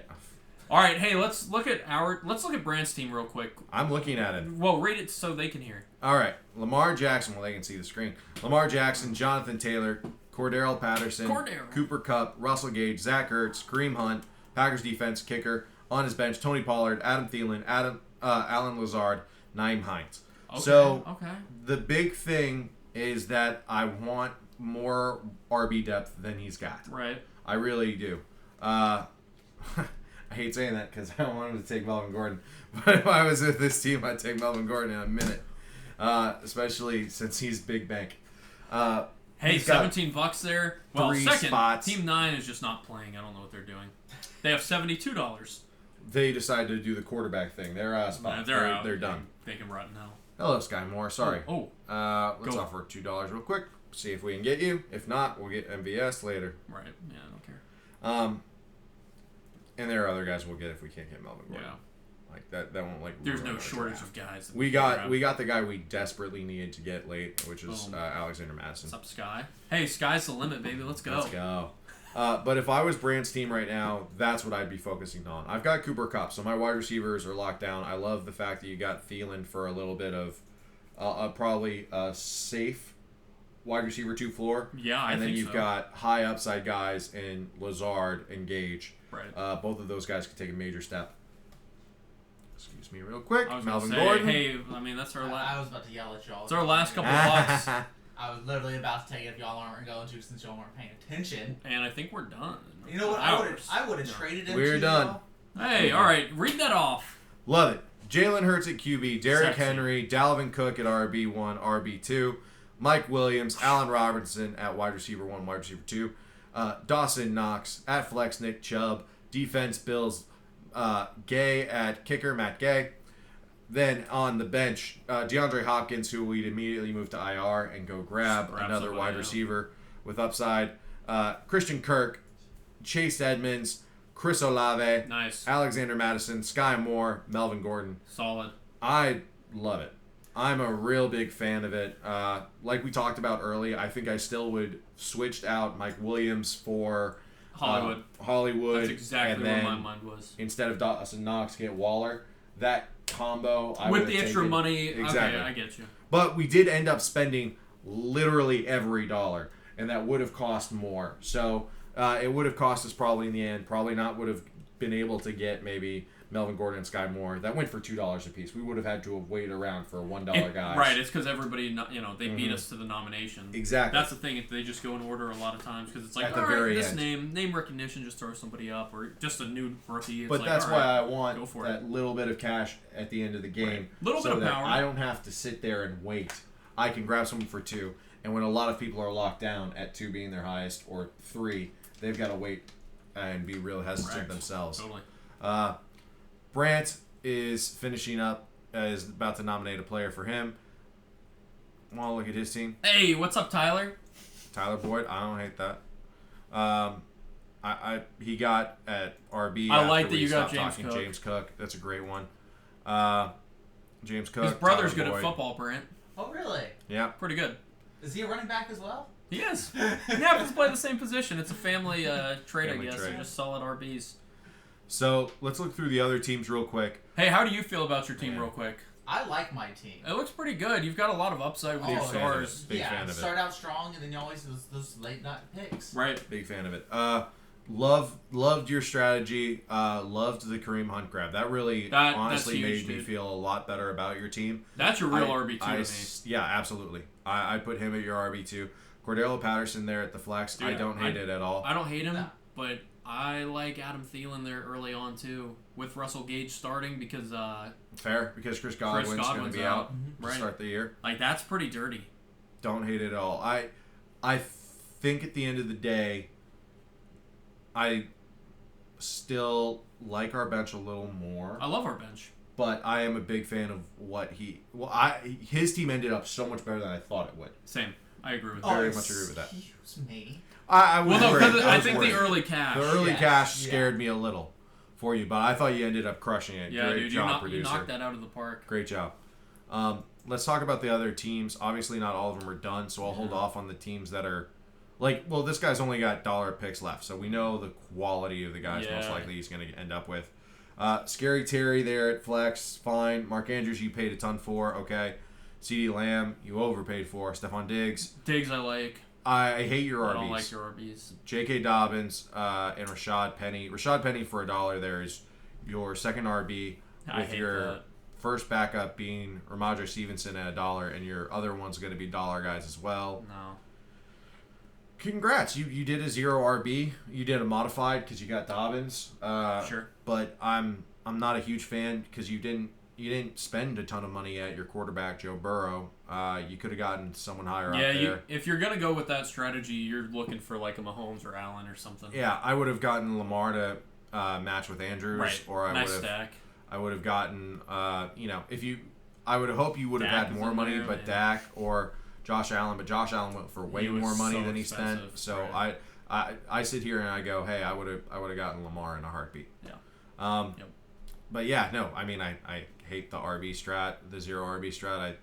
All right, hey, let's look at Brand's team real quick. I'm looking at it. Well, read it so they can hear. All right, Lamar Jackson. Well, they can see the screen. Lamar Jackson, Jonathan Taylor, Cordero Patterson, Cordero. Cooper Kupp, Russell Gage, Zach Ertz, Kareem Hunt, Packers defense kicker on his bench. Tony Pollard, Adam Thielen, Alan Lazard, Naeem Hines. Okay. So Okay. the big thing is that I want more RB depth than he's got. Right. I really do. I hate saying that because I don't want him to take Melvin Gordon. But if I was with this team, I'd take Melvin Gordon in a minute. Especially since he's big bank. Hey, He's got $17 there. Well, 3 second, spots. Team 9 is just not playing. I don't know what they're doing. They have $72. They decided to do the quarterback thing. They're spots. They're out. They're done. They can rot now. Hello, Sky Moore. Sorry. Oh. Let's offer $2 real quick. See if we can get you. If not, we'll get MVS later. Right. Yeah, I don't care. And there are other guys we'll get if we can't get Melvin Gordon. Yeah. Like that won't like. There's ruin no our shortage draft. of guys. That We got the guy we desperately needed to get late, which is Alexander Madison. What's up, Sky? Hey, sky's the limit, baby. Let's go. Let's go. But if I was Brandt's team right now, that's what I'd be focusing on. I've got Cooper Kupp, so my wide receivers are locked down. I love the fact that you got Thielen for a little bit of probably a safe wide receiver 2 floor. Yeah, I think so. And then you've got high upside guys in Lazard and Gage. Right. Both of those guys could take a major step. Excuse me real quick. I was Melvin gonna say, Gordon. Hey, I mean, that's our last. I was about to yell at y'all. It's our last couple bucks. I was literally about to take it if y'all aren't going to since y'all weren't paying attention. And I think we're done. You know what? I would have traded him. We're to done. y'all. Hey, all right. Read that off. Love it. Jalen Hurts at QB, Derrick Sexy. Henry, Dalvin Cook at RB1, RB2, Mike Williams, Allen Robinson at wide receiver 1, wide receiver 2, Dawson Knox at flex, Nick Chubb, defense Bills, Gay at kicker, Matt Gay. Then on the bench, DeAndre Hopkins, who we'd immediately move to IR and go grab another somebody wide out. receiver with upside. Christian Kirk, Chase Edmonds, Chris Olave, Nice. Alexander Madison, Sky Moore, Melvin Gordon. Solid. I love it. I'm a real big fan of it. Like we talked about early, I think I still would switched out Mike Williams for Hollywood. Hollywood. That's exactly and where then my mind was. instead of Dawson Knox, get Waller. That combo, I With would've the extra taken. money, Exactly. okay, I get you. But we did end up spending literally every dollar, and that would have cost more. So it would have cost us probably in the end, probably not would have been able to get maybe Melvin Gordon and Sky Moore. That went for $2 a piece. We would have had to have waited around for $1 guys. Right, it's because everybody, they beat us to the nomination. Exactly. That's the thing. If they just go in order a lot of times because it's like, At the all right, very this end. name recognition, just throw somebody up, or just a new rookie. It's But like, that's all why right, I want go for that little bit of cash at the end of the game. Right. Little so bit of that power. I don't have to sit there and wait. I can grab someone for 2. And when a lot of people are locked down at 2 being their highest or 3, they've got to wait and be real hesitant Correct. themselves. Totally. Brandt is finishing up, is about to nominate a player for him. Want to look at his team? Hey, what's up, Tyler? Tyler Boyd. I don't hate that. He got at RB. I like after that we you got stopped James talking Cook. James Cook. That's a great one. James Cook. His brother's Tyler good Boyd. at football, Brent. Oh, really? Yeah. Pretty good. Is he a running back as well? He is. He happens to play the same position. It's a family trade, Family I guess. trade. They're just solid RBs. So let's look through the other teams real quick. Hey, how do you feel about your team, Yeah. real quick? I like my team. It looks pretty good. You've got a lot of upside with Big your fan of stars. it. Big fan of it. Start out strong and then you always those late night picks. Right. Big fan of it. Loved your strategy. Loved the Kareem Hunt grab. That really honestly that's huge, made me dude. feel a lot better about your team. That's your real RB2 to me. Yeah, absolutely. I put him at your RB2. Cordero Patterson there at the flex. Dude, I don't hate it at all. I don't hate him, No. but I like Adam Thielen there early on, too, with Russell Gage starting because, Fair, because Chris Godwin's going to Godwin's be out. out to Right. start the year. like, that's pretty dirty. Don't hate it at all. I think at the end of the day, I still like our bench a little more. I love our bench. But I am a big fan of what his team ended up so much better than I thought it would. Same. I agree with Very that. much agree with that. Excuse me. I was Well, no, worried. because I was think worried. the early cash. The early Yes, cash yeah. scared me a little for you, but I thought you ended up crushing it. Yeah, Great dude, job, you producer. knocked that out of the park. Great job. Let's talk about the other teams. Obviously, not all of them are done, so I'll hold off on the teams that are this guy's only got dollar picks left, so we know the quality of the guys most Yeah. likely he's going to end up with. Scary Terry there at flex, fine. Mark Andrews, you paid a ton for, okay. CeeDee Lamb, you overpaid for. Stephon Diggs, Diggs I like. I hate your RBs. I don't like your RBs. J.K. Dobbins and Rashad Penny. Rashad Penny for $1 there is your second RB I with hate your that. first backup being Ramondre Stevenson at $1, and your other one's going to be dollar guys as well. No. Congrats, you did a 0 RB. You did a modified because you got Dobbins. Sure. But I'm not a huge fan because you didn't didn't spend a ton of money at your quarterback, Joe Burrow. You could have gotten someone higher up Yeah, there. if you're gonna go with that strategy, you're looking for like a Mahomes or Allen or something. Yeah, I would have gotten Lamar to match with Andrews, Right. or Nice stack. I would have gotten I would have hoped you would have Dak had is more in money, there, but man. Dak or Josh Allen. But Josh Allen went for way He was more money so than he spent. expensive, So right. I sit here and I go, hey, I would have gotten Lamar in a heartbeat. Yeah. Yep. But yeah, no, I mean, I hate the RB strat, the zero RB strat.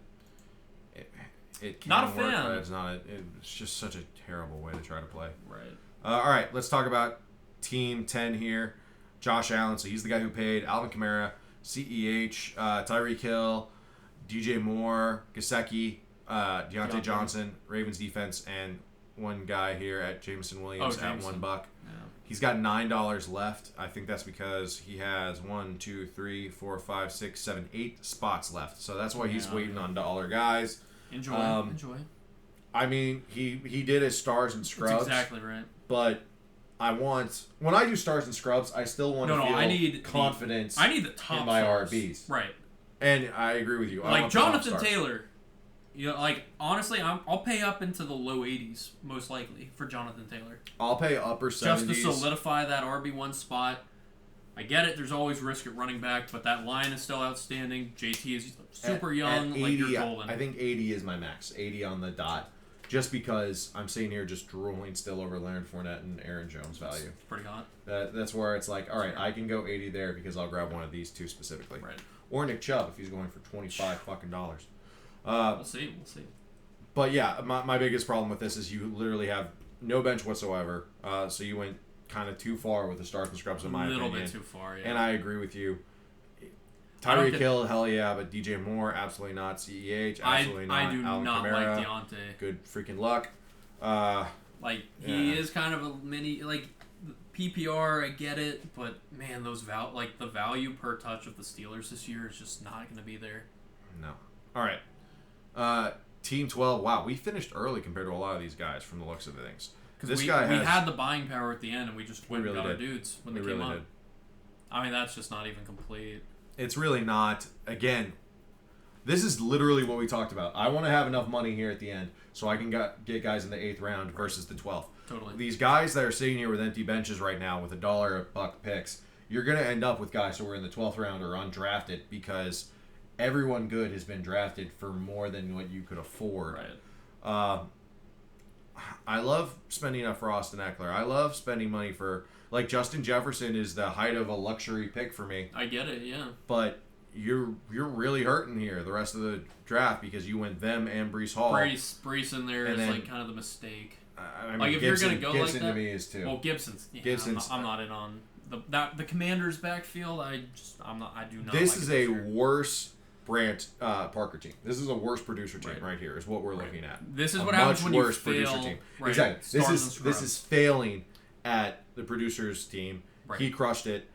It can Not a work, fan. but it's just such a terrible way to try to play. Right. All right, let's talk about Team 10 here. Josh Allen, so he's the guy who paid. Alvin Kamara, CEH, Tyreek Hill, DJ Moore, Gesicki, Deontay Johnson, Ravens defense, and one guy here at Jameson Williams at $1. Yeah. He's got $9 left. I think that's because he has 1, 2, 3, 4, 5, 6, 7, 8 spots left. So that's why he's waiting on dollar guys. Enjoy. I mean, he did his stars and scrubs. That's exactly right. But when I do stars and scrubs, I still want to feel I need confidence. I need the top in my stars. RBs. Right. And I agree with you. I Like want the top Jonathan stars. Taylor. You know, like honestly, I'll pay up into the low 80s most likely for Jonathan Taylor. I'll pay upper 70s. Just to solidify that RB1 spot. I get it. There's always risk at running back, but that line is still outstanding. JT is super young. At 80, like you're golden. I think 80 is my max. 80 on the dot. Just because I'm sitting here just drooling still over Leonard Fournette and Aaron Jones value. It's pretty hot. That's where it's like, all right, I can go 80 there because I'll grab one of these two specifically. Right. Or Nick Chubb if he's going for $25 fucking dollars. We'll see. But yeah, my biggest problem with this is you literally have no bench whatsoever. So you went kind of too far with the stars and scrubs in my opinion. A little bit too far, yeah. And I agree with you. Tyreek Hill, hell yeah, but DJ Moore, absolutely not. CEH, absolutely not. I do Alvin not Kamara, like Deontay. good freaking luck. He is kind of a mini PPR. I get it, but man, the value per touch of the Steelers this year is just not going to be there. No. All right. Team 12. Wow, we finished early compared to a lot of these guys from the looks of things. Because we had the buying power at the end, and we just went and got our did. dudes when We they came really up. did. I mean, that's just not even complete. It's really not. Again, this is literally what we talked about. I want to have enough money here at the end so I can get guys in the 8th round versus the 12th. Totally. These guys that are sitting here with empty benches right now with $1 a buck picks, you're going to end up with guys who are in the 12th round or undrafted because everyone good has been drafted for more than what you could afford. Right. I love spending up for Austin Eckler. I love spending money for, like, Justin Jefferson is the height of a luxury pick for me. I get it, yeah. But you're really hurting here the rest of the draft because you went them and Breece Hall. Breece in there And is then- kind of the mistake. I mean, Like, if Gibson, you're gonna go Gibson like that, to me is too. Well, Gibson's. Yeah, Gibson's. I'm not in on the Commanders' backfield. I do not. This like is it a this year. worse Brant Parker team. This is a worse producer team right here. Is what we're looking at. This is a what happens much when worse you fail. producer team. Right, Exactly. stars and This scrubs. is failing at the producer's team. Right. He crushed it,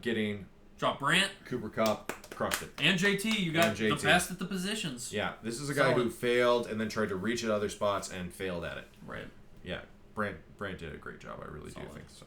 getting Drop Brant Cooper Kupp, crushed it. and JT. You got And JT. the best at the positions. Yeah, this is a guy who Solid. failed and then tried to reach at other spots and failed at it. Right. Yeah, Brant did a great job. I really do think so.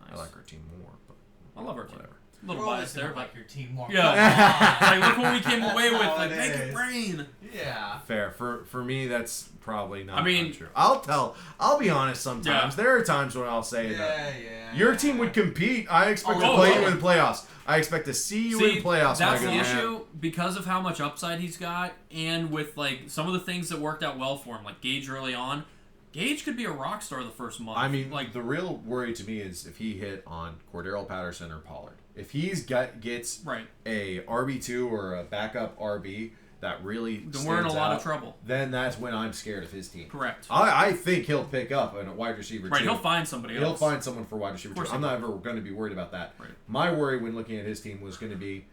Nice. I like our team more, but I love our team. whatever. A little We're always biased there, gonna but like your team more. yeah. Like look what we came away with. how Like it make it is. rain. Yeah. Fair. For me, that's probably not I mean- true. I'll be honest sometimes. Yeah. There are times when I'll say that. Yeah. Your team would compete. I expect to Oh, play yeah. you in the playoffs. I expect to see you See, in playoffs. that's my the good man. issue because of how much upside he's got, and with like some of the things that worked out well for him, like Gage early on. Gage could be a rock star the first month. I mean, like the real worry to me is if he hit on Cordero Patterson or Pollard. If he's gets right, a RB2 or a backup RB that really then we're in a stands lot out, of trouble. then that's when I'm scared of his team. Correct. I think he'll pick up a wide receiver Right, too. he'll find somebody He'll else. find someone for wide receiver course too. he I'm not ever going to be worried about that. Right. My worry when looking at his team was going to be,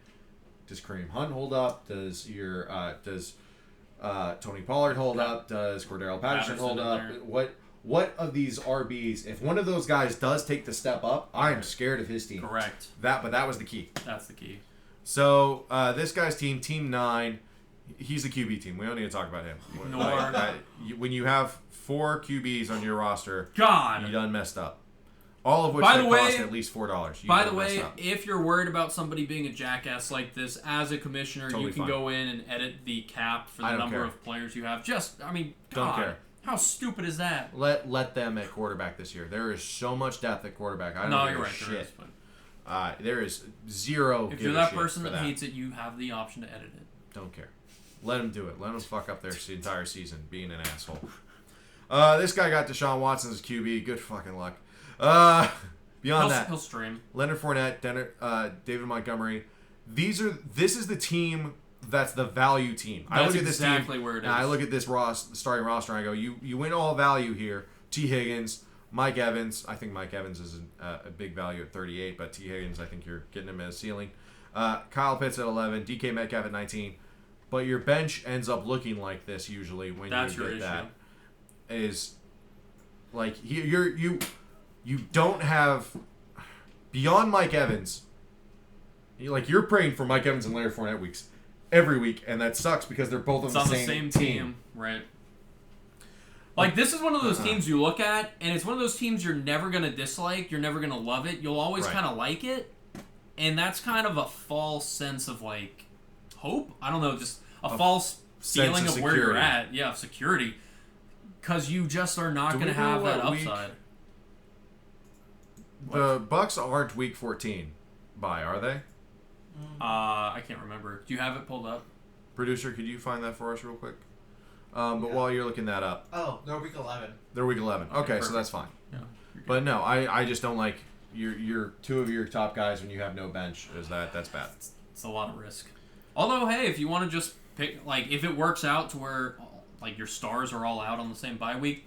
does Kareem Hunt hold up? Does Tony Pollard hold up? Does Cordero Patterson hold in up? there. What of these RBs? If one of those guys does take the step up, I'm scared of his team. Correct. But that was the key. That's the key. So this guy's team, Team 9, he's the QB team. We don't need to talk about him. Nor- When you have 4 QBs on your roster, God. you done messed up. All of which By the way, cost at least $4. By the way, if you're worried about somebody being a jackass like this, as a commissioner, Totally you can fine. go in and edit the cap for the number of players you have. God, don't care. How stupid is that? Let them at quarterback this year. There is so much depth at quarterback. I don't give a shit. There is, but there is zero. if you're that person that hates it, you have the option to edit it. Don't care. Let them do it. Let them fuck up their entire season being an asshole. This guy got Deshaun Watson as QB. Good fucking luck. Beyond that, he'll stream. Leonard Fournette, David Montgomery. This is the team that's the value team. That's I look at this exactly team, where it is. and I look at this starting roster, and I go, you win all value here. T. Higgins, Mike Evans. I think Mike Evans is a big value at 38, but T. Higgins, I think you're getting him at a ceiling. Kyle Pitts at 11, DK Metcalf at 19. But your bench ends up looking like this usually when that's you your get issue. that. Is like you don't have beyond Mike Evans. You're praying for Mike Evans and Leonard Fournette every week, and that sucks because they're both on the same team. Right? Like, this is one of those teams you look at, and it's one of those teams you're never gonna dislike. You're never gonna love it. You'll always kind of like it, and that's kind of a false sense of like hope. I don't know, just a false feeling of where you're at. Yeah, of security. Because you just are not going to have that upside. The Bucks aren't week 14 bye, are they? I can't remember. Do you have it pulled up? Producer, could you find that for us real quick? But while you're looking that up. Oh, they're week 11. They're week 11. Okay, so that's fine. Yeah. But no, I just don't like your two of your top guys when you have no bench. That's bad. It's a lot of risk. Although, hey, if you want to just pick, like, if it works out to where like your stars are all out on the same bye week,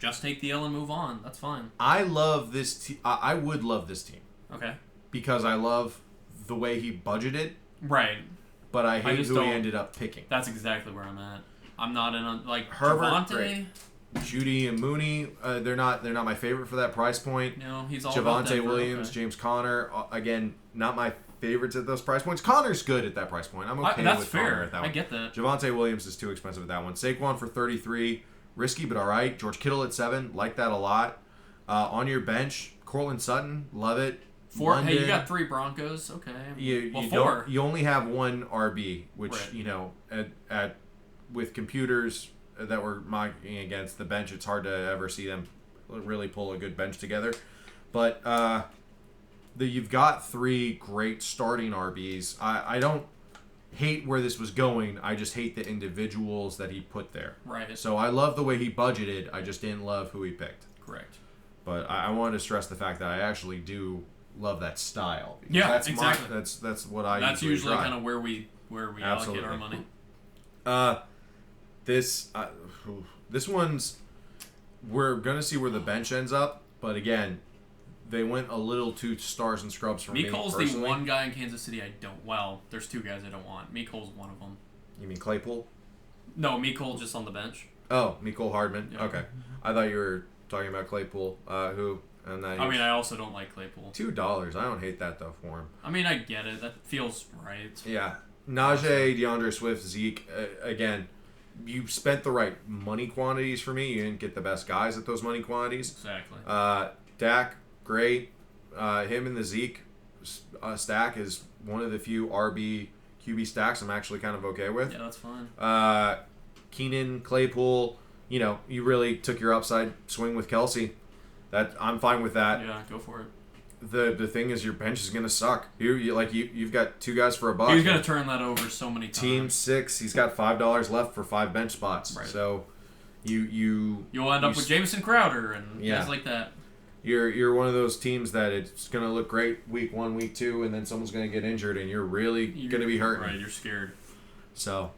just take the L and move on. That's fine. I love this I would love this team. Okay. Because I love the way he budgeted. Right. But I hate who he ended up picking. That's exactly where I'm at. I'm not in a like Herbert, Javonte. Judy and Mooney, they're not my favorite for that price point. No, he's all Javonte Williams, James Conner, again, not my favorites at those price points. Connor's good at that price point. I'm okay with Conner at that one. I get that. Javonte Williams is too expensive at that one. Saquon for 33, risky but all right. George Kittle at 7, like that a lot. On your bench, Cortland Sutton, love it. 4. Hey, you got 3 Broncos. Okay. You 4. You only have one RB, which at with computers that we're mocking against the bench, it's hard to ever see them really pull a good bench together. But you've got 3 great starting RBs. I don't hate where this was going. I just hate the individuals that he put there. Right. So I love the way he budgeted. I just didn't love who he picked. Correct. But I wanted to stress the fact that I actually do love that style. Yeah, that's exactly. That's what I. That's usually try. kind of where we allocate our money. This one's, we're gonna see where the bench ends up, but again, they went a little too stars and scrubs for me. Mecole's the one guy in Kansas City I don't. Well, there's 2 guys I don't want. Mecole's one of them. You mean Claypool? No, Mecole just on the bench. Oh, Mecole Hardman. Yeah. Okay, I thought you were talking about Claypool. I also don't like Claypool. $2. I don't hate that though for him. I mean, I get it. That feels right. Yeah. Najee, DeAndre Swift, Zeke. Again, you spent the right money quantities for me. You didn't get the best guys at those money quantities. Exactly. Dak, great. Him and the Zeke stack is one of the few RB QB stacks I'm actually kind of okay with. Yeah, that's fine. Keenan, Claypool. You really took your upside swing with Kelsey. I'm fine with that. Yeah, go for it. The thing is, your bench is gonna suck. You've got 2 guys for $1. He's gonna turn that over so many times. Team 6, he's got $5 left for 5 bench spots. Right. So you'll end up with Jamison Crowder and guys like that. You're one of those teams that it's gonna look great week 1, week 2, and then someone's gonna get injured, and you're really gonna be hurting. Right, you're scared. So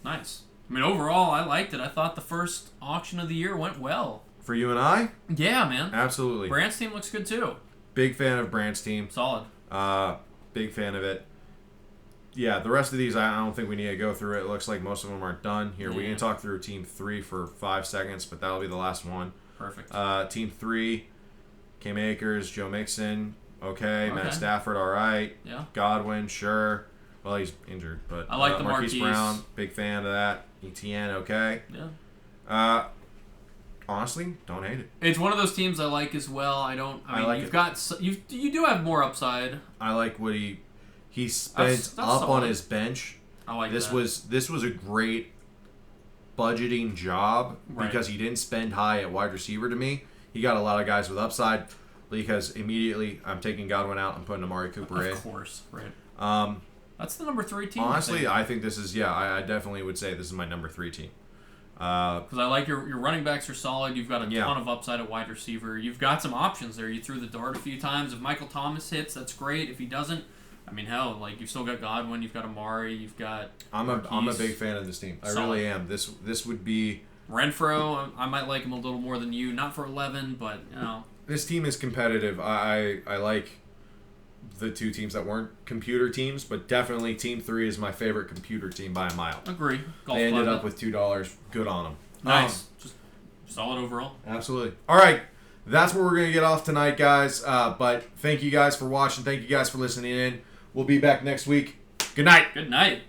nice. I mean, overall, I liked it. I thought the first auction of the year went well. For you and I? Yeah, man. Absolutely. Brandt's team looks good too. Big fan of Brandt's team. Solid. Big fan of it. Yeah, the rest of these, I don't think we need to go through it. It looks like most of them aren't done. Here, we can talk through Team 3 for 5 seconds, but that'll be the last one. Perfect. Team 3, Cam Akers, Joe Mixon, okay. Matt Stafford, all right. Yeah. Godwin, sure. Well, he's injured, but I like the Marquise Marquise. Brown, big fan of that. ETN, okay. Yeah. honestly don't hate it. It's one of those teams I like as well. I mean, like you've it. got you do have more upside. I like what he spent That's up solid. on his bench. I like this that. was a great budgeting job Right. because he didn't spend high at wide receiver to me. He got a lot of guys with upside because immediately I'm taking Godwin out and putting Amari Cooper in. Of course, right. That's the number 3 team. Honestly, I think this is I definitely would say this is my number 3 team. Because I like your running backs are solid. You've got a Yeah. ton of upside at wide receiver. You've got some options there. You threw the dart a few times. If Michael Thomas hits, that's great. If he doesn't, I mean, hell, like you've still got Godwin. You've got Amari. You've got. I'm a big fan of this team. I Solid. really am. This would be. Renfro, I might like him a little more than you. Not for 11, but This team is competitive. I like the 2 teams that weren't computer teams, but definitely Team 3 is my favorite computer team by a mile. agree. Golf They ended club. up with $2. Good on them. Nice. Just solid overall. Absolutely. All right. That's where we're going to get off tonight, guys. But thank you guys for watching. Thank you guys for listening in. We'll be back next week. Good night. Good night.